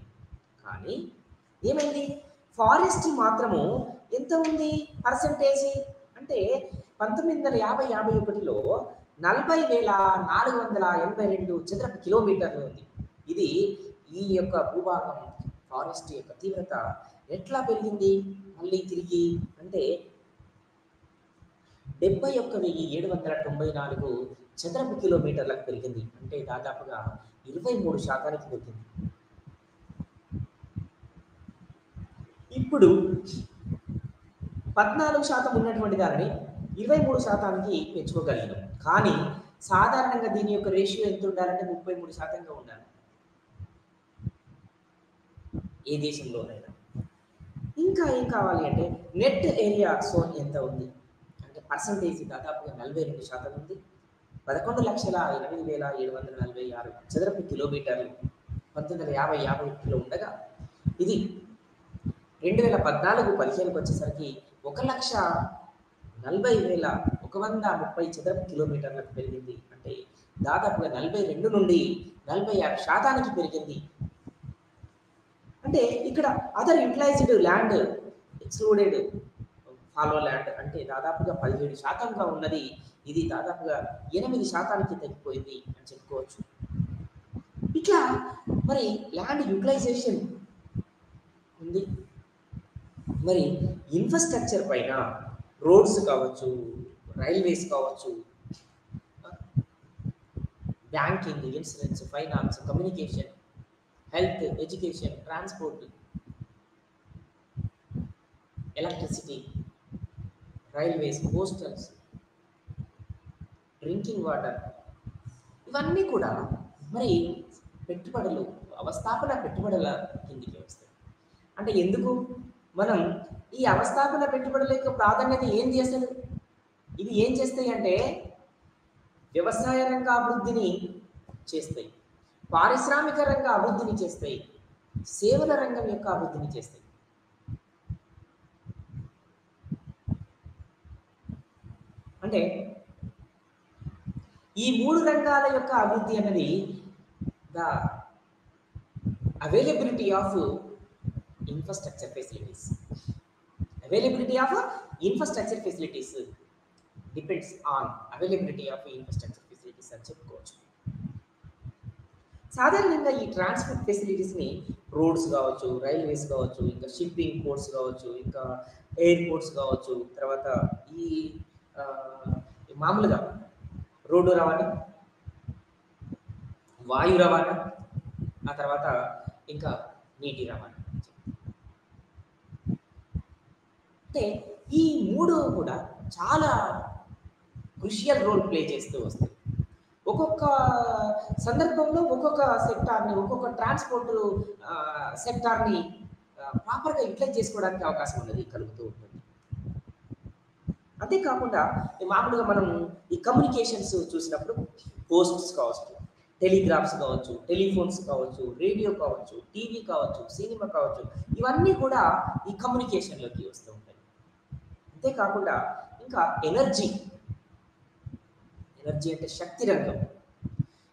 కానీ ఏమైంది, ఫారెస్ట్ మాత్రము ఎంత ఉంది పర్సంటేజ్ అంటే 1950-51లో 40,482 చదరపు కిలోమీటర్లు ఉంది. ఇది ఈ యొక్క భూభాగం ఫారెస్ట్ యొక్క తీవ్రత ఎట్లా పెరిగింది మళ్ళీ తిరిగి అంటే 71,794 చదరపు కిలోమీటర్లకు పెరిగింది. అంటే దాదాపుగా 23% పెరిగింది. ఇప్పుడు 14% ఉన్నటువంటి దానిని 23%కి పెంచుకోగలిగినాం. కానీ సాధారణంగా దీని యొక్క రేషియో ఎంత ఉండాలంటే 33%గా ఉండాలి ఏ దేశంలోనైనా. ఇంకా ఏం కావాలి అంటే నెట్ ఏరియా జోన్ ఎంత ఉంది అంటే పర్సంటేజ్ దాదాపుగా 42% ఉంది. 11,08,746 చదరపు కిలోమీటర్లు 1950-51లో ఉండగా ఇది 2014-15 వచ్చేసరికి 1,40,130 చదరపు కిలోమీటర్లకు పెరిగింది. అంటే దాదాపుగా 42 నుండి 46% పెరిగింది. అంటే ఇక్కడ other utilised land excluded fallow land అంటే దాదాపుగా 17%గా ఉన్నది. ఇది దాదాపుగా 8%కి తగ్గిపోయింది అని చెప్పుకోవచ్చు. ఇట్లా మరి ల్యాండ్ యూటిలైజేషన్ ఉంది. మరి ఇన్ఫ్రాస్ట్రక్చర్ పైన రోడ్స్ కావచ్చు, రైల్వేస్ కావచ్చు, banking, insurance, finance, communication, health, education, transport, electricity, railways, పోస్టల్స్, drinking water, ఇవన్నీ కూడా మరి పెట్టుబడులు, అవస్థాపన పెట్టుబడుల కిందికి వస్తాయి. అంటే ఎందుకు మనం ఈ అవస్థాపన పెట్టుబడుల యొక్క ప్రాధాన్యత ఏంది అసలు? ఇవి ఏం చేస్తాయి అంటే వ్యవసాయ రంగ అభివృద్ధిని చేస్తాయి, పారిశ్రామిక రంగ అభివృద్ధిని చేస్తాయి, సేవల రంగం యొక్క అభివృద్ధిని చేస్తాయి. అంటే ఈ 3 రంగాల యొక్క అభివృద్ధి అనేది the availability of infrastructure facilities. Availability of infrastructure facilities depends on availability of infrastructure facilities అని చెప్పుకోవచ్చు. సాధారణంగా ఈ ట్రాన్స్పోర్ట్ ఫెసిలిటీస్ని రోడ్స్ కావచ్చు, రైల్వేస్ కావచ్చు, ఇంకా షిప్పింగ్ పోర్ట్స్ కావచ్చు, ఇంకా ఎయిర్పోర్ట్స్ కావచ్చు, తర్వాత ఈ మామూలుగా రోడ్డు రవాణా, వాయు రవాణా, ఆ తర్వాత ఇంకా నీటి రవాణా. అంటే ఈ 3 కూడా చాలా క్రుషియల్ రోల్ ప్లే చేస్తూ వస్తాయి. ఒక్కొక్క సందర్భంలో ఒక్కొక్క సెక్టార్ని, ఒక్కొక్క ట్రాన్స్పోర్ట్ సెక్టార్ని ప్రాపర్గా యూటిలైజ్ చేసుకోవడానికి అవకాశం ఉన్నది కలుగుతూ ఉంటుంది. అంతేకాకుండా మామూలుగా మనం ఈ కమ్యూనికేషన్స్ చూసినప్పుడు పోస్ట్స్ కావచ్చు, టెలిగ్రాఫ్స్ కావచ్చు, టెలిఫోన్స్ కావచ్చు, రేడియో కావచ్చు, టీవీ కావచ్చు, సినిమా కావచ్చు, ఇవన్నీ కూడా ఈ కమ్యూనికేషన్లోకి వస్తూ ఉంటాయి. అంతేకాకుండా ఇంకా ఎనర్జీ అంటే శక్తి రంగం.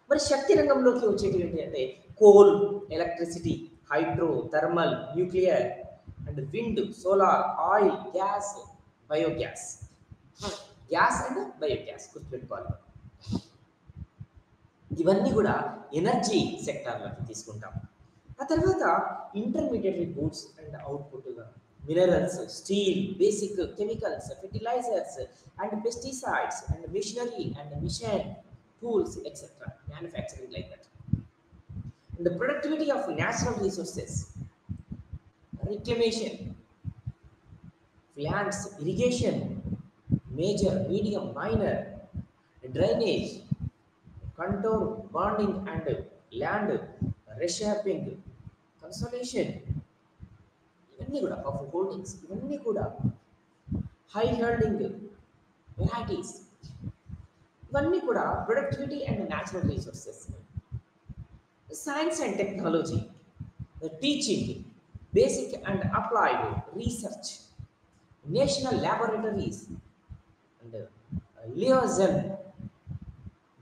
మరి శక్తి రంగంలోకి వచ్చేటి ఏంటి అంటే coal, electricity, hydro, thermal, nuclear and wind, solar, oil, gas, biogas. Gas and biogas గుర్తుపెట్టుకోవాలి. ఇవన్నీ కూడా ఎనర్జీ సెక్టార్లోకి తీసుకుంటాం. ఆ తర్వాత ఇంటర్మీడియట్ గూడ్స్ అండ్ అవుట్పుట్గా minerals, steel, basic chemicals, fertilisers and pesticides and machinery and machine tools, etc. Manufacturing like that. And the productivity of natural resources, reclamation, plants, irrigation, major, medium, minor, drainage, contour, bonding and land reshaping, consolation, ఇవన్నీ కూడా of holdings, ఇవన్నీ కూడా high holding varieties, ఇవన్నీ కూడా productivity and natural resources. Science and technology, teaching, basic and applied research, national laboratories and liaison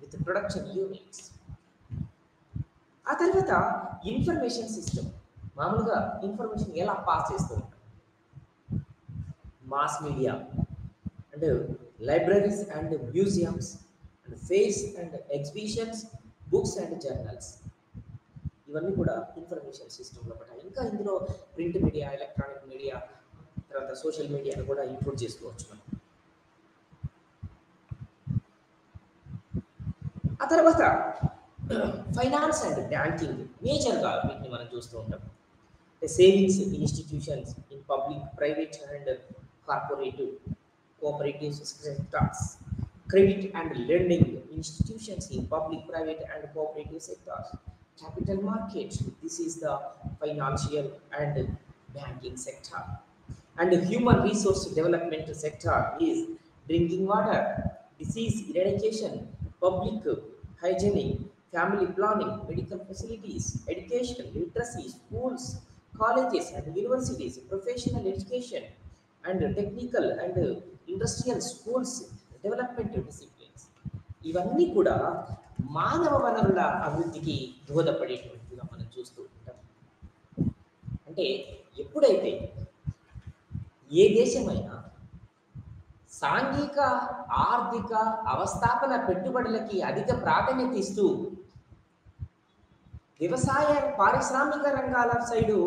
with production units. ఆ తర్వాత information system, మామూలుగా information ఎలా పాస్ చేస్తూ ఉంటాం. Mass media and libraries and museums and fairs and exhibitions, books and journals, ఇవన్నీ కూడా information సిస్టంలో పడ్డాయి. ఇంకా ఇందులో ప్రింట్ మీడియా, ఎలక్ట్రానిక్ మీడియా, తర్వాత సోషల్ మీడియాను కూడా ఇంక్లూడ్ చేసుకోవచ్చు మనం. ఆ తర్వాత ఫైనాన్స్ అండ్ బ్యాంకింగ్, మేజర్గా వీటిని మనం చూస్తూ ఉంటాం. Savings institutions in public, private and cooperative sectors, credit and lending institutions in public, private and cooperative sectors, capital market, this is the financial and banking sector, and human resource development sector is drinking water, disease eradication, public hygiene, family planning, medical facilities, education, literacy, schools, colleges and universities, professional education and technical and industrial schools, development disciplines, ఇవన్నీ కూడా మానవ వనరుల అభివృద్ధికి దోహదపడేటువంటిగా మనం చూస్తూ ఉంటాం. అంటే ఎప్పుడైతే ఏ దేశమైనా సాంఘిక, ఆర్థిక అవస్థాపన పెట్టుబడులకి అధిక ప్రాధాన్యత ఇస్తూ వ్యవసాయ, పారిశ్రామిక రంగాల సైడు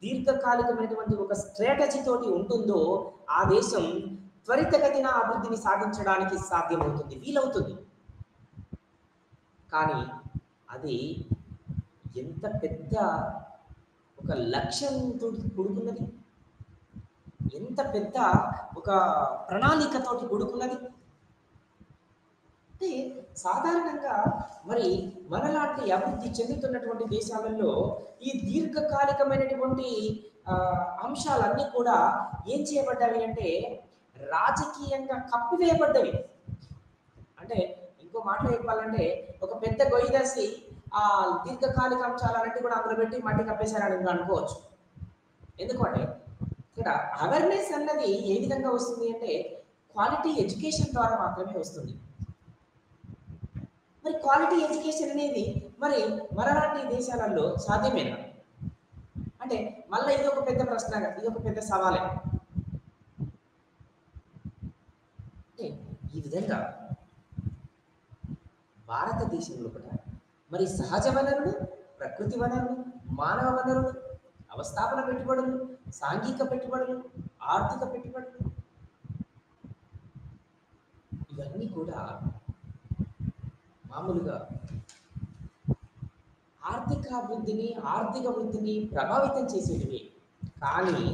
దీర్ఘకాలికమైనటువంటి ఒక స్ట్రాటజీ తోటి ఉంటుందో ఆ దేశం త్వరితగతిన అభివృద్ధిని సాధించడానికి సాధ్యమవుతుంది, వీలవుతుంది. కానీ అది ఎంత పెద్ద ఒక లక్ష్యంతో కూడుకున్నది, ఎంత పెద్ద ఒక ప్రణాళికతోటి కూడుకున్నది. అంటే సాధారణంగా మరి మనలాంటి అభివృద్ధి చెందుతున్నటువంటి దేశాలలో ఈ దీర్ఘకాలికమైనటువంటి అంశాలన్నీ కూడా ఏం చేయబడ్డాయి అంటే రాజకీయంగా కప్పివేయబడ్డవి. అంటే ఇంకో మాటలో చెప్పాలంటే ఒక పెద్ద గొయ్యి దసి ఆ దీర్ఘకాలిక అంశాలన్నింటి కూడా అందులో పెట్టి మట్టి కప్పేశారని అనుకోవచ్చు. ఎందుకంటే ఇక్కడ అవేర్నెస్ అన్నది ఏ విధంగా వస్తుంది అంటే క్వాలిటీ ఎడ్యుకేషన్ ద్వారా మాత్రమే వస్తుంది. మరి క్వాలిటీ ఎడ్యుకేషన్ అనేది మరి మనలాంటి దేశాలలో సాధ్యమేనా అంటే మళ్ళీ ఇది ఒక పెద్ద ప్రశ్న, ఇది ఒక పెద్ద సవాలే. ఈ విధంగా భారతదేశంలో కూడా మరి సహజ వనరులు, ప్రకృతి వనరులు, మానవ వనరులు, అవస్థాపన పెట్టుబడులు, సాంఘిక పెట్టుబడులు, ఆర్థిక పెట్టుబడులు, ఇవన్నీ కూడా మామూలుగా ఆర్థిక వృద్ధిని ప్రభావితం చేసేటివి. కానీ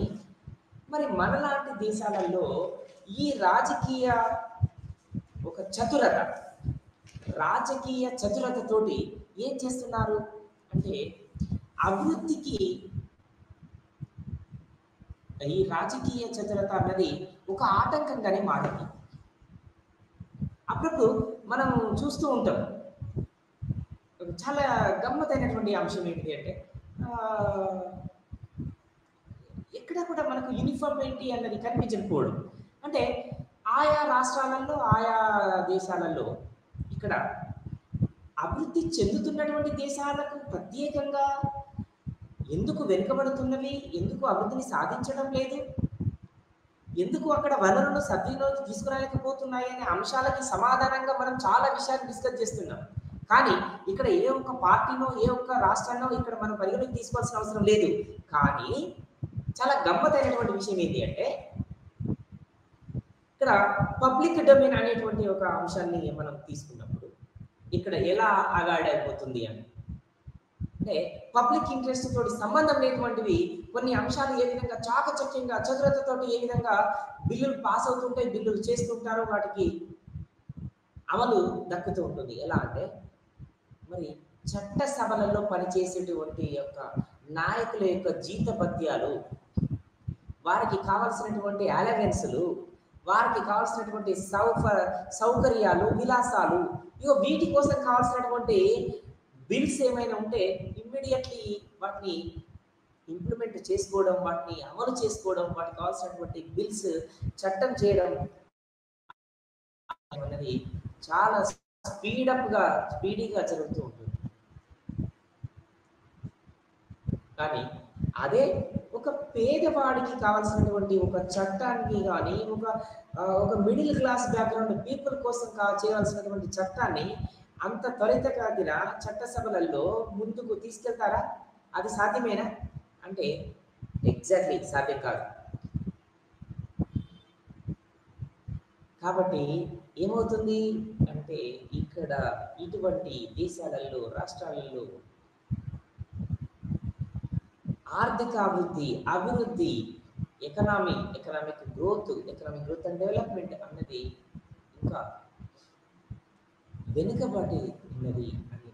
మరి మనలాంటి దేశాలలో ఈ రాజకీయ ఒక చతురత, రాజకీయ చతురతతోటి ఏం చేస్తున్నారు అంటే అభివృద్ధికి ఈ రాజకీయ చతురత అన్నది ఒక ఆటంకంగానే మారింది. అప్పుడప్పుడు మనం చూస్తూ ఉంటాం. చాలా గమ్మతైనటువంటి అంశం ఏంటి అంటే ఎక్కడ కూడా మనకు యూనిఫార్మిటీ అన్నది కనిపించకపోవడం. అంటే ఆయా రాష్ట్రాలలో ఆయా దేశాలలో ఇక్కడ అభివృద్ధి చెందుతున్నటువంటి దేశాలకు ప్రత్యేకంగా ఎందుకు వెనుకబడుతున్నవి, ఎందుకు అభివృద్ధిని సాధించడం లేదు, ఎందుకు అక్కడ వనరులు సద్వినియోగం తీసుకురాలేకపోతున్నాయి అనే అంశాలకి సమాధానంగా మనం చాలా విషయాలు డిస్కస్ చేస్తున్నాం. కానీ ఇక్కడ ఏ ఒక్క పార్టీనో ఏ ఒక్క రాష్ట్రాన్నో ఇక్కడ మనం పరిగణలోకి తీసుకోవాల్సిన అవసరం లేదు. కానీ చాలా గమ్మతైనటువంటి విషయం ఏంటి అంటే ఇక్కడ పబ్లిక్ డొమైన్ అనేటువంటి ఒక అంశాన్ని మనం తీసుకున్నప్పుడు ఇక్కడ ఎలా అవాయిడ్ అయిపోతుంది అంటే పబ్లిక్ ఇంట్రెస్ట్ తోటి సంబంధం లేనటువంటివి కొన్ని అంశాలు ఏ విధంగా చాకచక్యంగా చతురతతోటి ఏ విధంగా బిల్లులు పాస్ అవుతుంటాయి, బిల్లులు చేస్తుంటారో వాటికి అమలు దక్కుతూ ఉంటుంది. ఎలా అంటే మరి చట్ట సభలలో పనిచేసేటువంటి యొక్క నాయకుల యొక్క జీతభత్యాలు, వారికి కావాల్సినటువంటి అలవెన్సులు, వారికి కావాల్సినటువంటి సౌకర్యాలు, విలాసాలు, ఇగో వీటి కోసం కావాల్సినటువంటి బిల్స్ ఏమైనా ఉంటే ఇమ్మీడియట్లీ వాటిని ఇంప్లిమెంట్ చేసుకోవడం, వాటిని అమలు చేసుకోవడం, వాటికి కావాల్సినటువంటి బిల్స్ చట్టం చేయడం అనేది చాలా స్పీడీగా జరుగుతూ ఉంటుంది. కానీ అదే ఒక పేదవాడికి కావాల్సినటువంటి ఒక చట్టానికి కానీ ఒక మిడిల్ క్లాస్ బ్యాక్గ్రౌండ్ పీపుల్ కోసం చేయాల్సినటువంటి చట్టాన్ని అంత త్వరితగతిన చట్టసభలలో ముందుకు తీసుకెళ్తారా? అది సాధ్యమేనా అంటే ఎగ్జాక్ట్లీ సాధ్యం కాదు. కాబట్టి ఏమవుతుంది అంటే ఇక్కడ ఇటువంటి దేశాలలో, రాష్ట్రాలలో ఆర్థిక అభివృద్ధి ఎకనామిక్ గ్రోత్ అండ్ డెవలప్మెంట్ అన్నది ఇంకా వెనుకబాటి ఉన్నది అని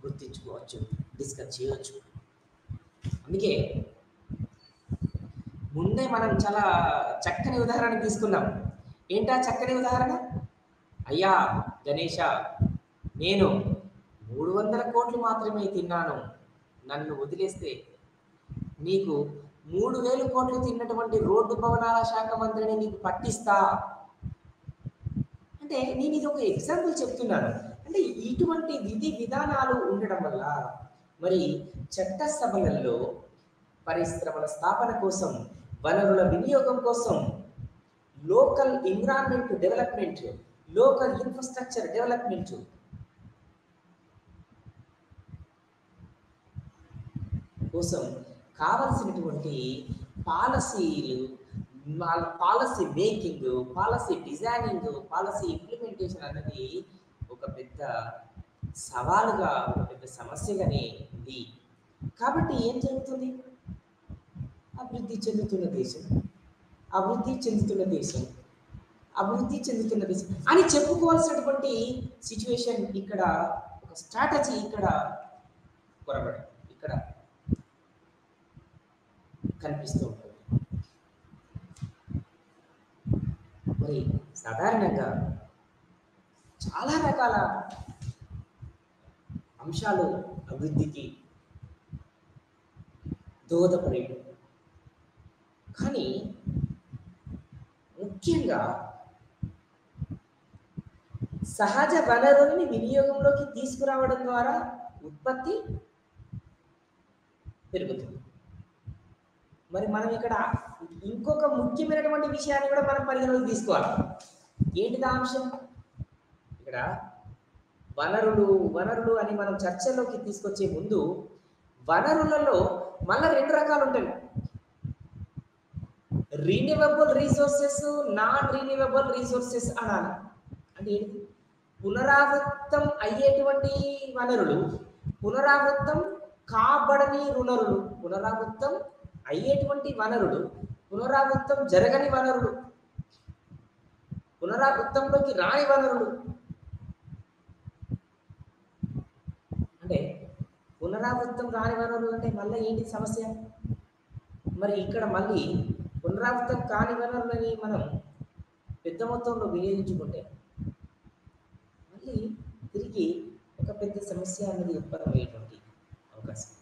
గుర్తించుకోవచ్చు, డిస్కస్ చేయవచ్చు. అందుకే ముందే మనం చాలా చక్కని ఉదాహరణ తీసుకున్నాం. ఏంటా చక్కని ఉదాహరణ? అయ్యా గణేష, నేను 300 కోట్లు మాత్రమే తిన్నాను, నన్ను వదిలేస్తే నీకు 3000 కోట్లు తిన్నటువంటి రోడ్డు భవనాల శాఖ మంత్రిని నీకు పట్టిస్తా అంటే నేను ఇది ఒక ఎగ్జాంపుల్ చెప్తున్నాను. అంటే ఇటువంటి విధి విధానాలు ఉండడం వల్ల మరి చట్టసభలలో పరిశ్రమల స్థాపన కోసం, వనరుల వినియోగం కోసం, local environment development, local infrastructure development కోసం కావలసినటువంటి పాలసీలు, policy making, policy designing, policy implementation అన్నది ఒక పెద్ద సవాలుగా, ఒక పెద్ద సమస్యగానే ఉంది. కాబట్టి ఏం జరుగుతుంది? అభివృద్ధి చెందుతున్న దేశం అని చెప్పుకోవాల్సినటువంటి సిచ్యువేషన్ ఇక్కడ, ఒక స్ట్రాటజీ ఇక్కడ కనిపిస్తూ ఉంటుంది. మరి సాధారణంగా చాలా రకాల అంశాలు అభివృద్ధికి దోహదపడేవి. కానీ ముఖ్యంగా సహజ వనరులని వినియోగంలోకి తీసుకురావడం ద్వారా ఉత్పత్తి పెరుగుతుంది. మరి మనం ఇక్కడ ఇంకొక ముఖ్యమైనటువంటి విషయాన్ని కూడా మనం పరిగణలోకి తీసుకోవాలి. ఏంటిదా అంశం? ఇక్కడ వనరులు అని మనం చర్చలోకి తీసుకొచ్చే ముందు వనరులలో మళ్ళీ 2 రకాలు ఉంటాయి. Renewable resources, non renewable resources అనాలి. అంటే ఏంటి? పునరావృతం అయ్యేటువంటి వనరులు, పునరావృతం కాబడని వనరులు, పునరావృతం అయ్యేటువంటి వనరులు, పునరావృతం జరగని వనరులు, పునరావృతంలోకి రాని వనరులు. పునరావృతం కాని వనరులు అంటే మళ్ళీ ఏంటి సమస్య? మరి ఇక్కడ మళ్ళీ పునరావృతం కాని వనరులని మనం పెద్ద మొత్తంలో వినియోగించుకుంటే మళ్ళీ తిరిగి ఒక పెద్ద సమస్య అనేది ఉత్పన్నమయ్యేటువంటి అవకాశం.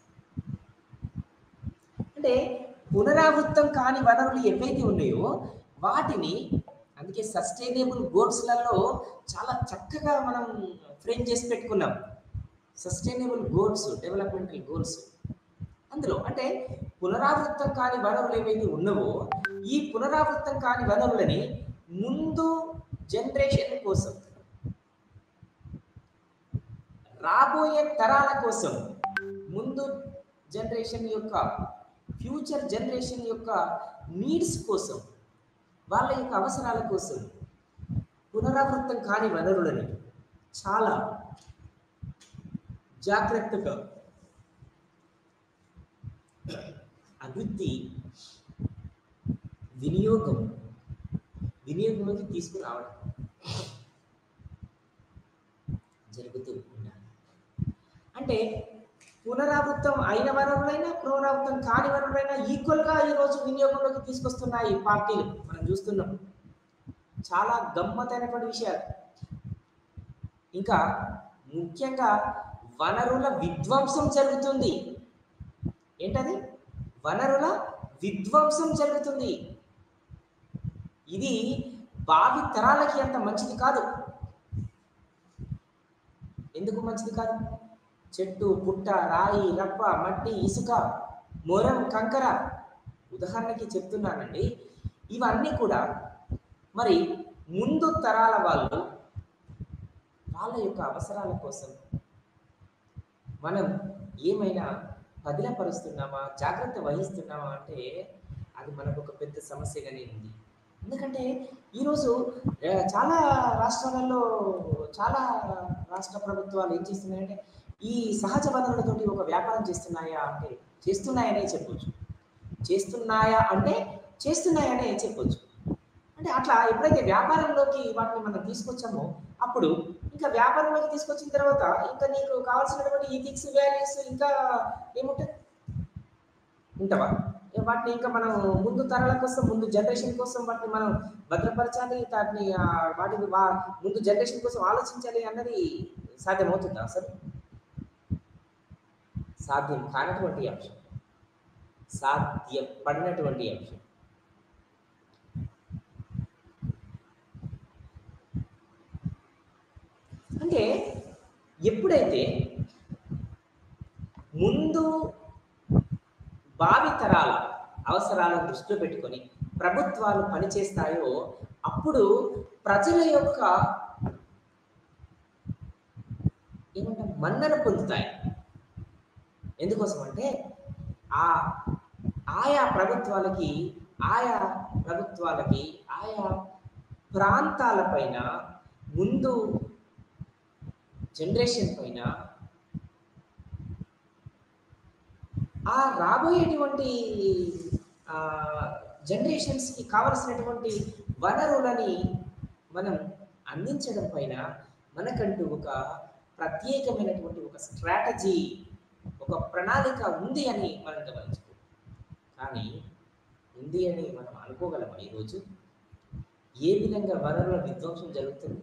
అంటే పునరావృతం కాని వనరులు ఏవైతే ఉన్నాయో వాటిని, అందుకే సస్టైనబుల్ గోల్స్లలో చాలా చక్కగా మనం ఫ్రేమ్ చేసి పెట్టుకున్నాం. Sustainable goals, developmental goals. అందులో అంటే పునరావృతం కాని వనరులు ఏవైతే ఉన్నావో ఈ పునరావృతం కాని వనరులని ముందు జనరేషన్ కోసం, రాబోయే తరాల కోసం, ముందు జనరేషన్ యొక్క, ఫ్యూచర్ జనరేషన్ యొక్క నీడ్స్ కోసం, వాళ్ళ యొక్క అవసరాల కోసం పునరావృతం కాని వనరులని చాలా జాగ్రత్తగా అభివృద్ధి, వినియోగంలోకి తీసుకురావడం జరుగుతూ ఉండాలి. అంటే పునరావృతం అయిన వనరులైనా పునరావృతం కాని వనరులైనా ఈక్వల్గా ఈరోజు వినియోగంలోకి తీసుకొస్తున్నాయి ఈ పార్టీలు. మనం చూస్తున్నాం చాలా గమ్మత్తైనటువంటి విషయాలు. ఇంకా ముఖ్యంగా వనరుల విధ్వంసం జరుగుతుంది. ఏంటది? వనరుల విధ్వంసం జరుగుతుంది. ఇది భావి తరాలకి అంత మంచిది కాదు. ఎందుకు మంచిది కాదు? చెట్టు, పుట్ట, రాయి, రప్ప, మట్టి, ఇసుక, మొరం, కంకర, ఉదాహరణకి చెప్తున్నానండి. ఇవన్నీ కూడా మరి ముందు తరాల వాళ్ళు వాళ్ళ యొక్క అవసరాల కోసం మనం ఏమైనా పదిలపరుస్తున్నామా, జాగ్రత్త వహిస్తున్నామా అంటే అది మనకు ఒక పెద్ద సమస్యగానే ఉంది. ఎందుకంటే ఈరోజు చాలా రాష్ట్రాలలో చాలా రాష్ట్ర ప్రభుత్వాలు ఏం చేస్తున్నాయంటే ఈ సహజ వనరులతోటి ఒక వ్యాపారం చేస్తున్నాయా అంటే చేస్తున్నాయనే చెప్పొచ్చు. చేస్తున్నాయనే చెప్పొచ్చు. అంటే అట్లా ఎప్పుడైతే వ్యాపారంలోకి వాటిని మనం తీసుకొచ్చామో అప్పుడు ఇంకా వ్యాపారంలోకి తీసుకొచ్చిన తర్వాత ఇంకా నీకు కావాల్సినటువంటి ఈథిక్స్, వాల్యూస్ ఇంకా ఏముంటాయి? ఉంటావా? వాటిని ఇంకా మనం ముందు తరాల కోసం, ముందు జనరేషన్ కోసం వాటిని మనం భద్రపరచాలి, వాటిని ముందు జనరేషన్ కోసం ఆలోచించాలి అన్నది సాధ్యమవుతుందా? అసలు సాధ్యం కానటువంటి అంశం, సాధ్యపడినటువంటి అంశం. అంటే ఎప్పుడైతే ముందు భావి తరాల అవసరాలను దృష్టిలో పెట్టుకొని ప్రభుత్వాలు పనిచేస్తాయో అప్పుడు ప్రజల యొక్క ఏమంటారు మన్నన పొందుతాయి. ఎందుకోసం అంటే ఆయా ప్రభుత్వాలకి ఆయా ప్రాంతాల పైన, ముందు జనరేషన్ పైన ఆ రాబోయేటువంటి జనరేషన్స్కి కావలసినటువంటి వనరులని మనం అందించడం పైన మనకంటూ ఒక ప్రత్యేకమైనటువంటి ఒక స్ట్రాటజీ, ఒక ప్రణాళిక ఉంది అని మనం గమనించుకో. కానీ ఉంది అని మనం అనుకోగలమా? ఈరోజు ఏ విధంగా వనరుల విధ్వంసం జరుగుతుంది?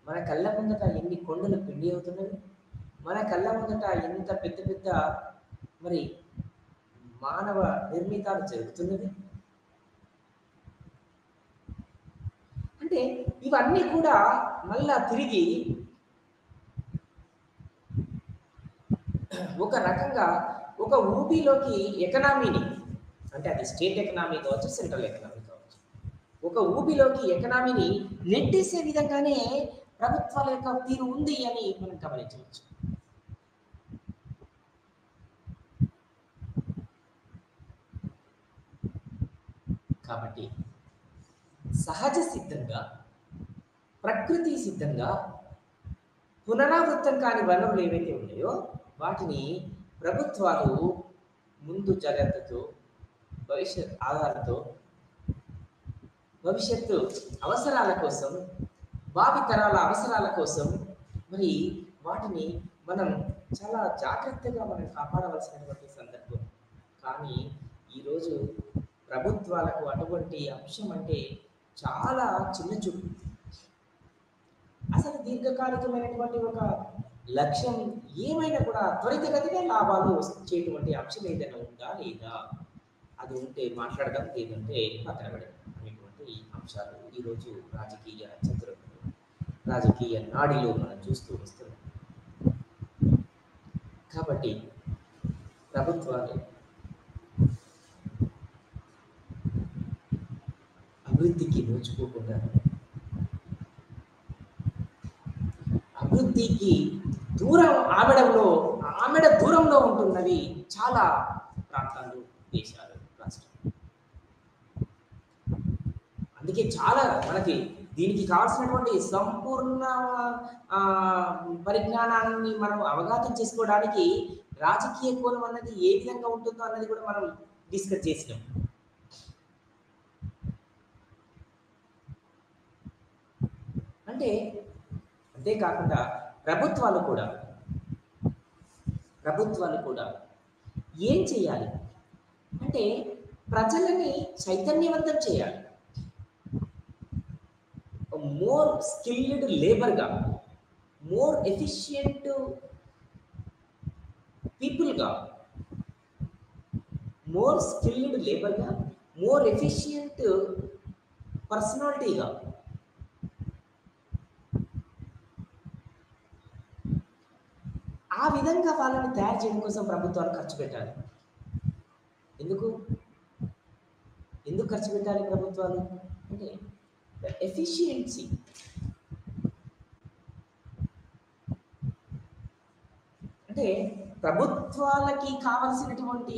మన కళ్ళ ముందట ఎన్ని కొండలు పిండి అవుతున్నవి, మన కళ్ళ ముందట ఎంత పెద్ద పెద్ద మరి మానవ నిర్మితాలు జరుగుతున్నవి. అంటే ఇవన్నీ కూడా మళ్ళా తిరిగి ఒక రకంగా ఒక ఊబిలోకి ఎకనామీని, అంటే అది స్టేట్ ఎకనామీ కావచ్చు, సెంట్రల్ ఎకనామీ కావచ్చు, ఒక ఊబిలోకి ఎకనామీని నెట్టేసే విధంగానే ప్రభుత్వాల యొక్క తీరు ఉంది అని మనం గమనించవచ్చు. కాబట్టి సహజ సిద్ధంగా, ప్రకృతి సిద్ధంగా పునరావృతం కాని వనరులు ఏవైతే ఉన్నాయో వాటిని ప్రభుత్వాలు ముందు జాగ్రత్తతో, భవిష్యత్ ఆధారంతో, భవిష్యత్తు అవసరాల కోసం, భావి తరాల అవసరాల కోసం మరి వాటిని మనం చాలా జాగ్రత్తగా మనం కాపాడవలసినటువంటి సందర్భం. కానీ ఈరోజు ప్రభుత్వాలకు అటువంటి అంశం అంటే చాలా చిన్న చూపు. అసలు దీర్ఘకాలికమైనటువంటి ఒక లక్ష్యం ఏమైనా కూడా త్వరితగతిన లాభాలు వచ్చేటువంటి అంశం ఏదైనా ఉందా లేదా, అది ఉంటే మాట్లాడదాం, లేదంటే పక్కన పెడదాం అనేటువంటి అంశాలు ఈరోజు రాజకీయ చతురంగంలో, రాజకీయ నాడిలో మనం చూస్తూ వస్తున్నాం. కాబట్టి ప్రభుత్వాలు అభివృద్ధికి నోచుకోకుండా, అభివృద్ధికి ఆమెడ దూరంలో ఉంటున్నవి చాలా ప్రాంతాలు, దేశాలు, రాష్ట్రాలు. అందుకే చాలా మనకి దీనికి కావాల్సినటువంటి సంపూర్ణ పరిజ్ఞానాన్ని మనం అవగాహన చేసుకోవడానికి రాజకీయ కోణం అన్నది ఏ విధంగా ఉంటుందో అన్నది కూడా మనం డిస్కస్ చేసినాం. అంటే అంతేకాకుండా ప్రభుత్వాలు కూడా ఏం చేయాలి అంటే ప్రజలని చైతన్యవంతం చేయాలి. మోర్ స్కిల్డ్ లేబర్గా, మోర్ ఎఫిషియంట్ పీపుల్గా, మోర్ స్కిల్డ్ లేబర్గా, మోర్ ఎఫిషియంట్ పర్సనాలిటీగా ఆ విధంగా వాళ్ళని తయారు చేయడం కోసం ప్రభుత్వాలు ఖర్చు పెట్టాలి. ఎందుకు ఖర్చు పెట్టాలి ప్రభుత్వాలు అంటే ఎఫిషియన్సీ. అంటే ప్రభుత్వాలకి కావలసినటువంటి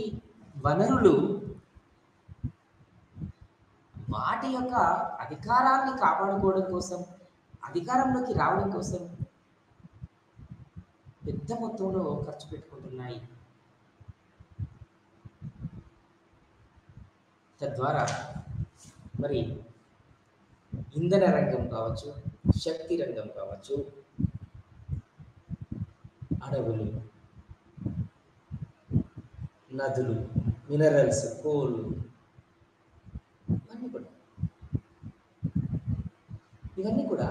వనరులు వాటి యొక్క అధికారాన్ని కాపాడుకోవడం కోసం, అధికారంలోకి రావడం కోసం పెద్ద మొత్తంలో ఖర్చు పెట్టుకుంటున్నాయి. తద్వారా మరి ఇంధన రంగం కావచ్చు, శక్తి రంగం కావచ్చు, అడవులు, నదులు, మినరల్స్, కోల్, ఇవన్నీ కూడా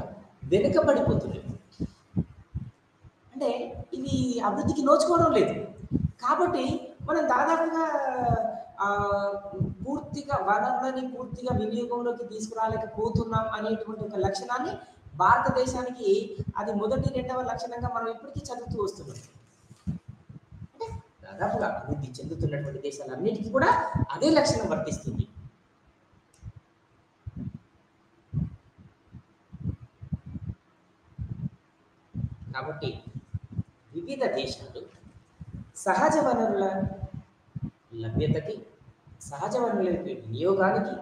వెనుకబడిపోతున్నాయి. అంటే ఇవి అభివృద్ధికి నోచుకోవడం లేదు. కాబట్టి మనం దాదాపుగా పూర్తిగా వనరులని పూర్తిగా వినియోగంలోకి తీసుకురాలేకపోతున్నాం అనేటువంటి ఒక లక్షణాన్ని భారతదేశానికి అది మొదటి, రెండవ లక్షణంగా మనం ఇప్పటికీ చదువుతూ వస్తున్నాం. అంటే దాదాపుగా అభివృద్ధి చెందుతున్నటువంటి దేశాలన్నిటికీ కూడా అదే లక్షణం వర్తిస్తుంది. కాబట్టి వివిధ దేశాలు సహజ వనరుల లభ్యతకి, సహజ వనరుల వినియోగానికి,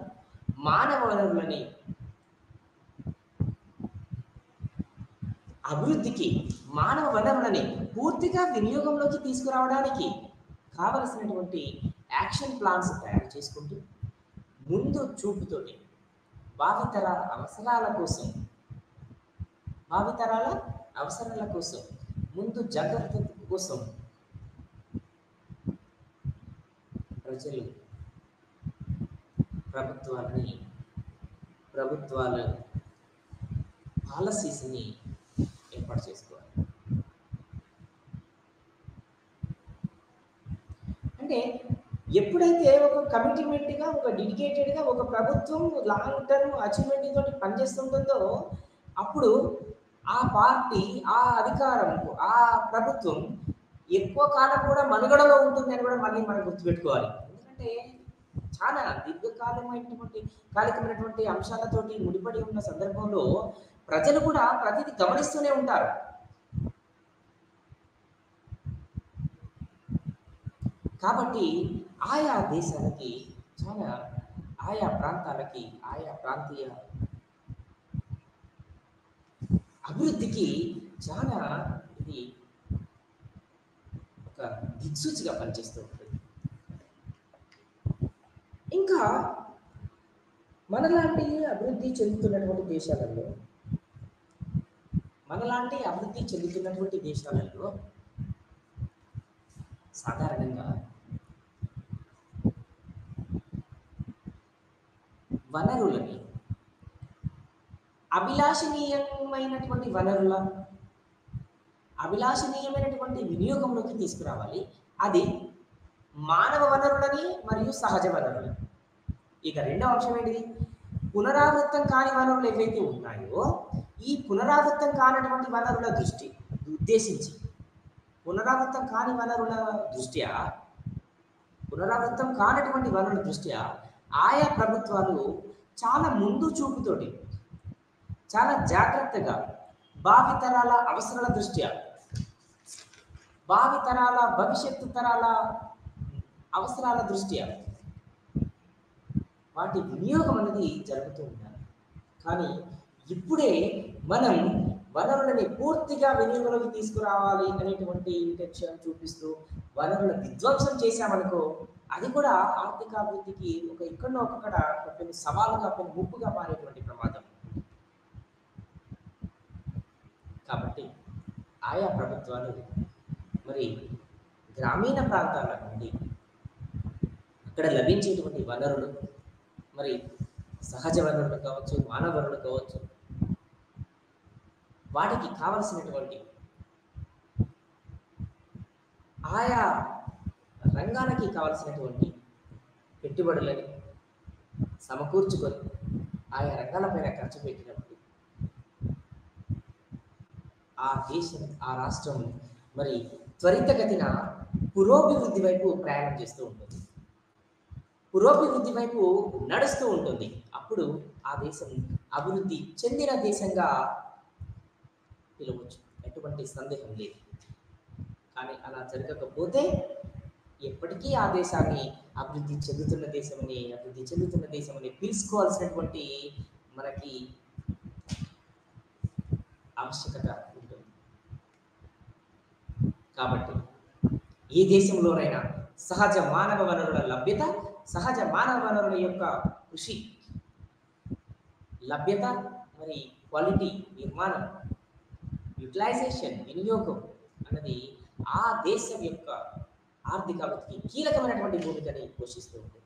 మానవ వనరులని అభివృద్ధికి, మానవ వనరులని పూర్తిగా వినియోగంలోకి తీసుకురావడానికి కావలసినటువంటి యాక్షన్ ప్లాన్స్ తయారు చేసుకుంటూ ముందు చూపుతోటి భావితరాల అవసరాల కోసం ముందు జాగ్రత్త కోసం ప్రజలు ప్రభుత్వాల పాలసీస్ని ఏర్పాటు చేసుకోవాలి. అంటే ఎప్పుడైతే ఒక కమిట్మెంట్గా, ఒక డెడికేటెడ్గా ఒక ప్రభుత్వం లాంగ్ టర్మ్ అచీవ్మెంట్ తోటి పనిచేస్తుంటుందో అప్పుడు ఆ పార్టీ, ఆ అధికారం, ఆ ప్రభుత్వం ఎక్కువ కాలం కూడా మనుగడలో ఉంటుందని కూడా మళ్ళీ మనం గుర్తుపెట్టుకోవాలి. ఎందుకంటే చాలా కాలికమైనటువంటి అంశాలతోటి ముడిపడి ఉన్న సందర్భంలో ప్రజలు కూడా ప్రతిదీ గమనిస్తూనే ఉంటారు. కాబట్టి ఆయా దేశాలకి చాలా, ఆయా ప్రాంతాలకి, ఆయా ప్రాంతీయ అభివృద్ధికి చాలా ఇది ఒక దిక్సూచిగా పనిచేస్తూ ఉంటుంది. ఇంకా మనలాంటి అభివృద్ధి చెందుతున్నటువంటి దేశాలలో మనలాంటి అభివృద్ధి చెందుతున్నటువంటి దేశాలలో సాధారణంగా వనరులని అభిలాషణీయమైనటువంటి అభిలాషణీయమైనటువంటి వినియోగంలోకి తీసుకురావాలి. అది మానవ వనరులని మరియు సహజ వనరులని. ఇక రెండవ అంశం ఏంటిది? పునరావృతం కాని వనరులు ఏవైతే ఉన్నాయో ఈ పునరావృతం కానటువంటి వనరుల ఉద్దేశించి పునరావృతం కానటువంటి వనరుల దృష్ట్యా ఆయా ప్రభుత్వాలు చాలా ముందు చూపుతోటి చాలా జాగ్రత్తగా భావితరాల అవసరాల దృష్ట్యా భావితరాల భవిష్యత్తు తరాల అవసరాల దృష్ట్యా వాటి వినియోగం అనేది జరుగుతూ ఉండాలి. కానీ ఇప్పుడే మనం వనరులని పూర్తిగా వినియోగంలోకి తీసుకురావాలి అనేటువంటి ఇంటెన్షన్ చూపిస్తూ వనరుల విధ్వంసం చేశామనుకో, అది కూడా ఆర్థిక అభివృద్ధికి ఎక్కడో ఒక్కడ కొన్ని సవాలుగా కొన్ని ముప్పుగా మారేటువంటి ప్రమాదం. కాబట్టి ఆయా ప్రభుత్వాలు మరి గ్రామీణ ప్రాంతాల నుండి అక్కడ లభించేటువంటి వనరులు, మరి సహజ వనరులు కావచ్చు, మానవ వనరులు కావచ్చు, వాటికి కావలసినటువంటి ఆయా రంగాలకి కావలసినటువంటి పెట్టుబడులని సమకూర్చుకొని ఆయా రంగాలపైన ఖర్చు పెట్టినప్పుడు ఆ దేశం, ఆ రాష్ట్రం మరి త్వరితగతిన పురోభివృద్ధి వైపు ప్రయాణం చేస్తూ ఉంటుంది, పురోభివృద్ధి వైపు నడుస్తూ ఉంటుంది. అప్పుడు ఆ దేశం అభివృద్ధి చెందిన దేశంగా పిలవచ్చు, ఎటువంటి సందేహం లేదు. కానీ అలా జరగకపోతే ఎప్పటికీ ఆ దేశాన్ని అభివృద్ధి చెందుతున్న దేశమని పిలుచుకోవాల్సినటువంటి మనకి ఆవశ్యకత ఉంటుంది. కాబట్టి ఏ దేశంలోనైనా సహజ మానవ వనరుల లభ్యత, సహజ మానవ వనరుల యొక్క కృషి లభ్యత, మరి క్వాలిటీ, నిర్మాణం, యూటిలైజేషన్, వినియోగం అన్నది ఆ దేశం యొక్క ఆర్థిక అభివృద్ధికి కీలకమైనటువంటి భూమికని పోషిస్తూ ఉంటుంది.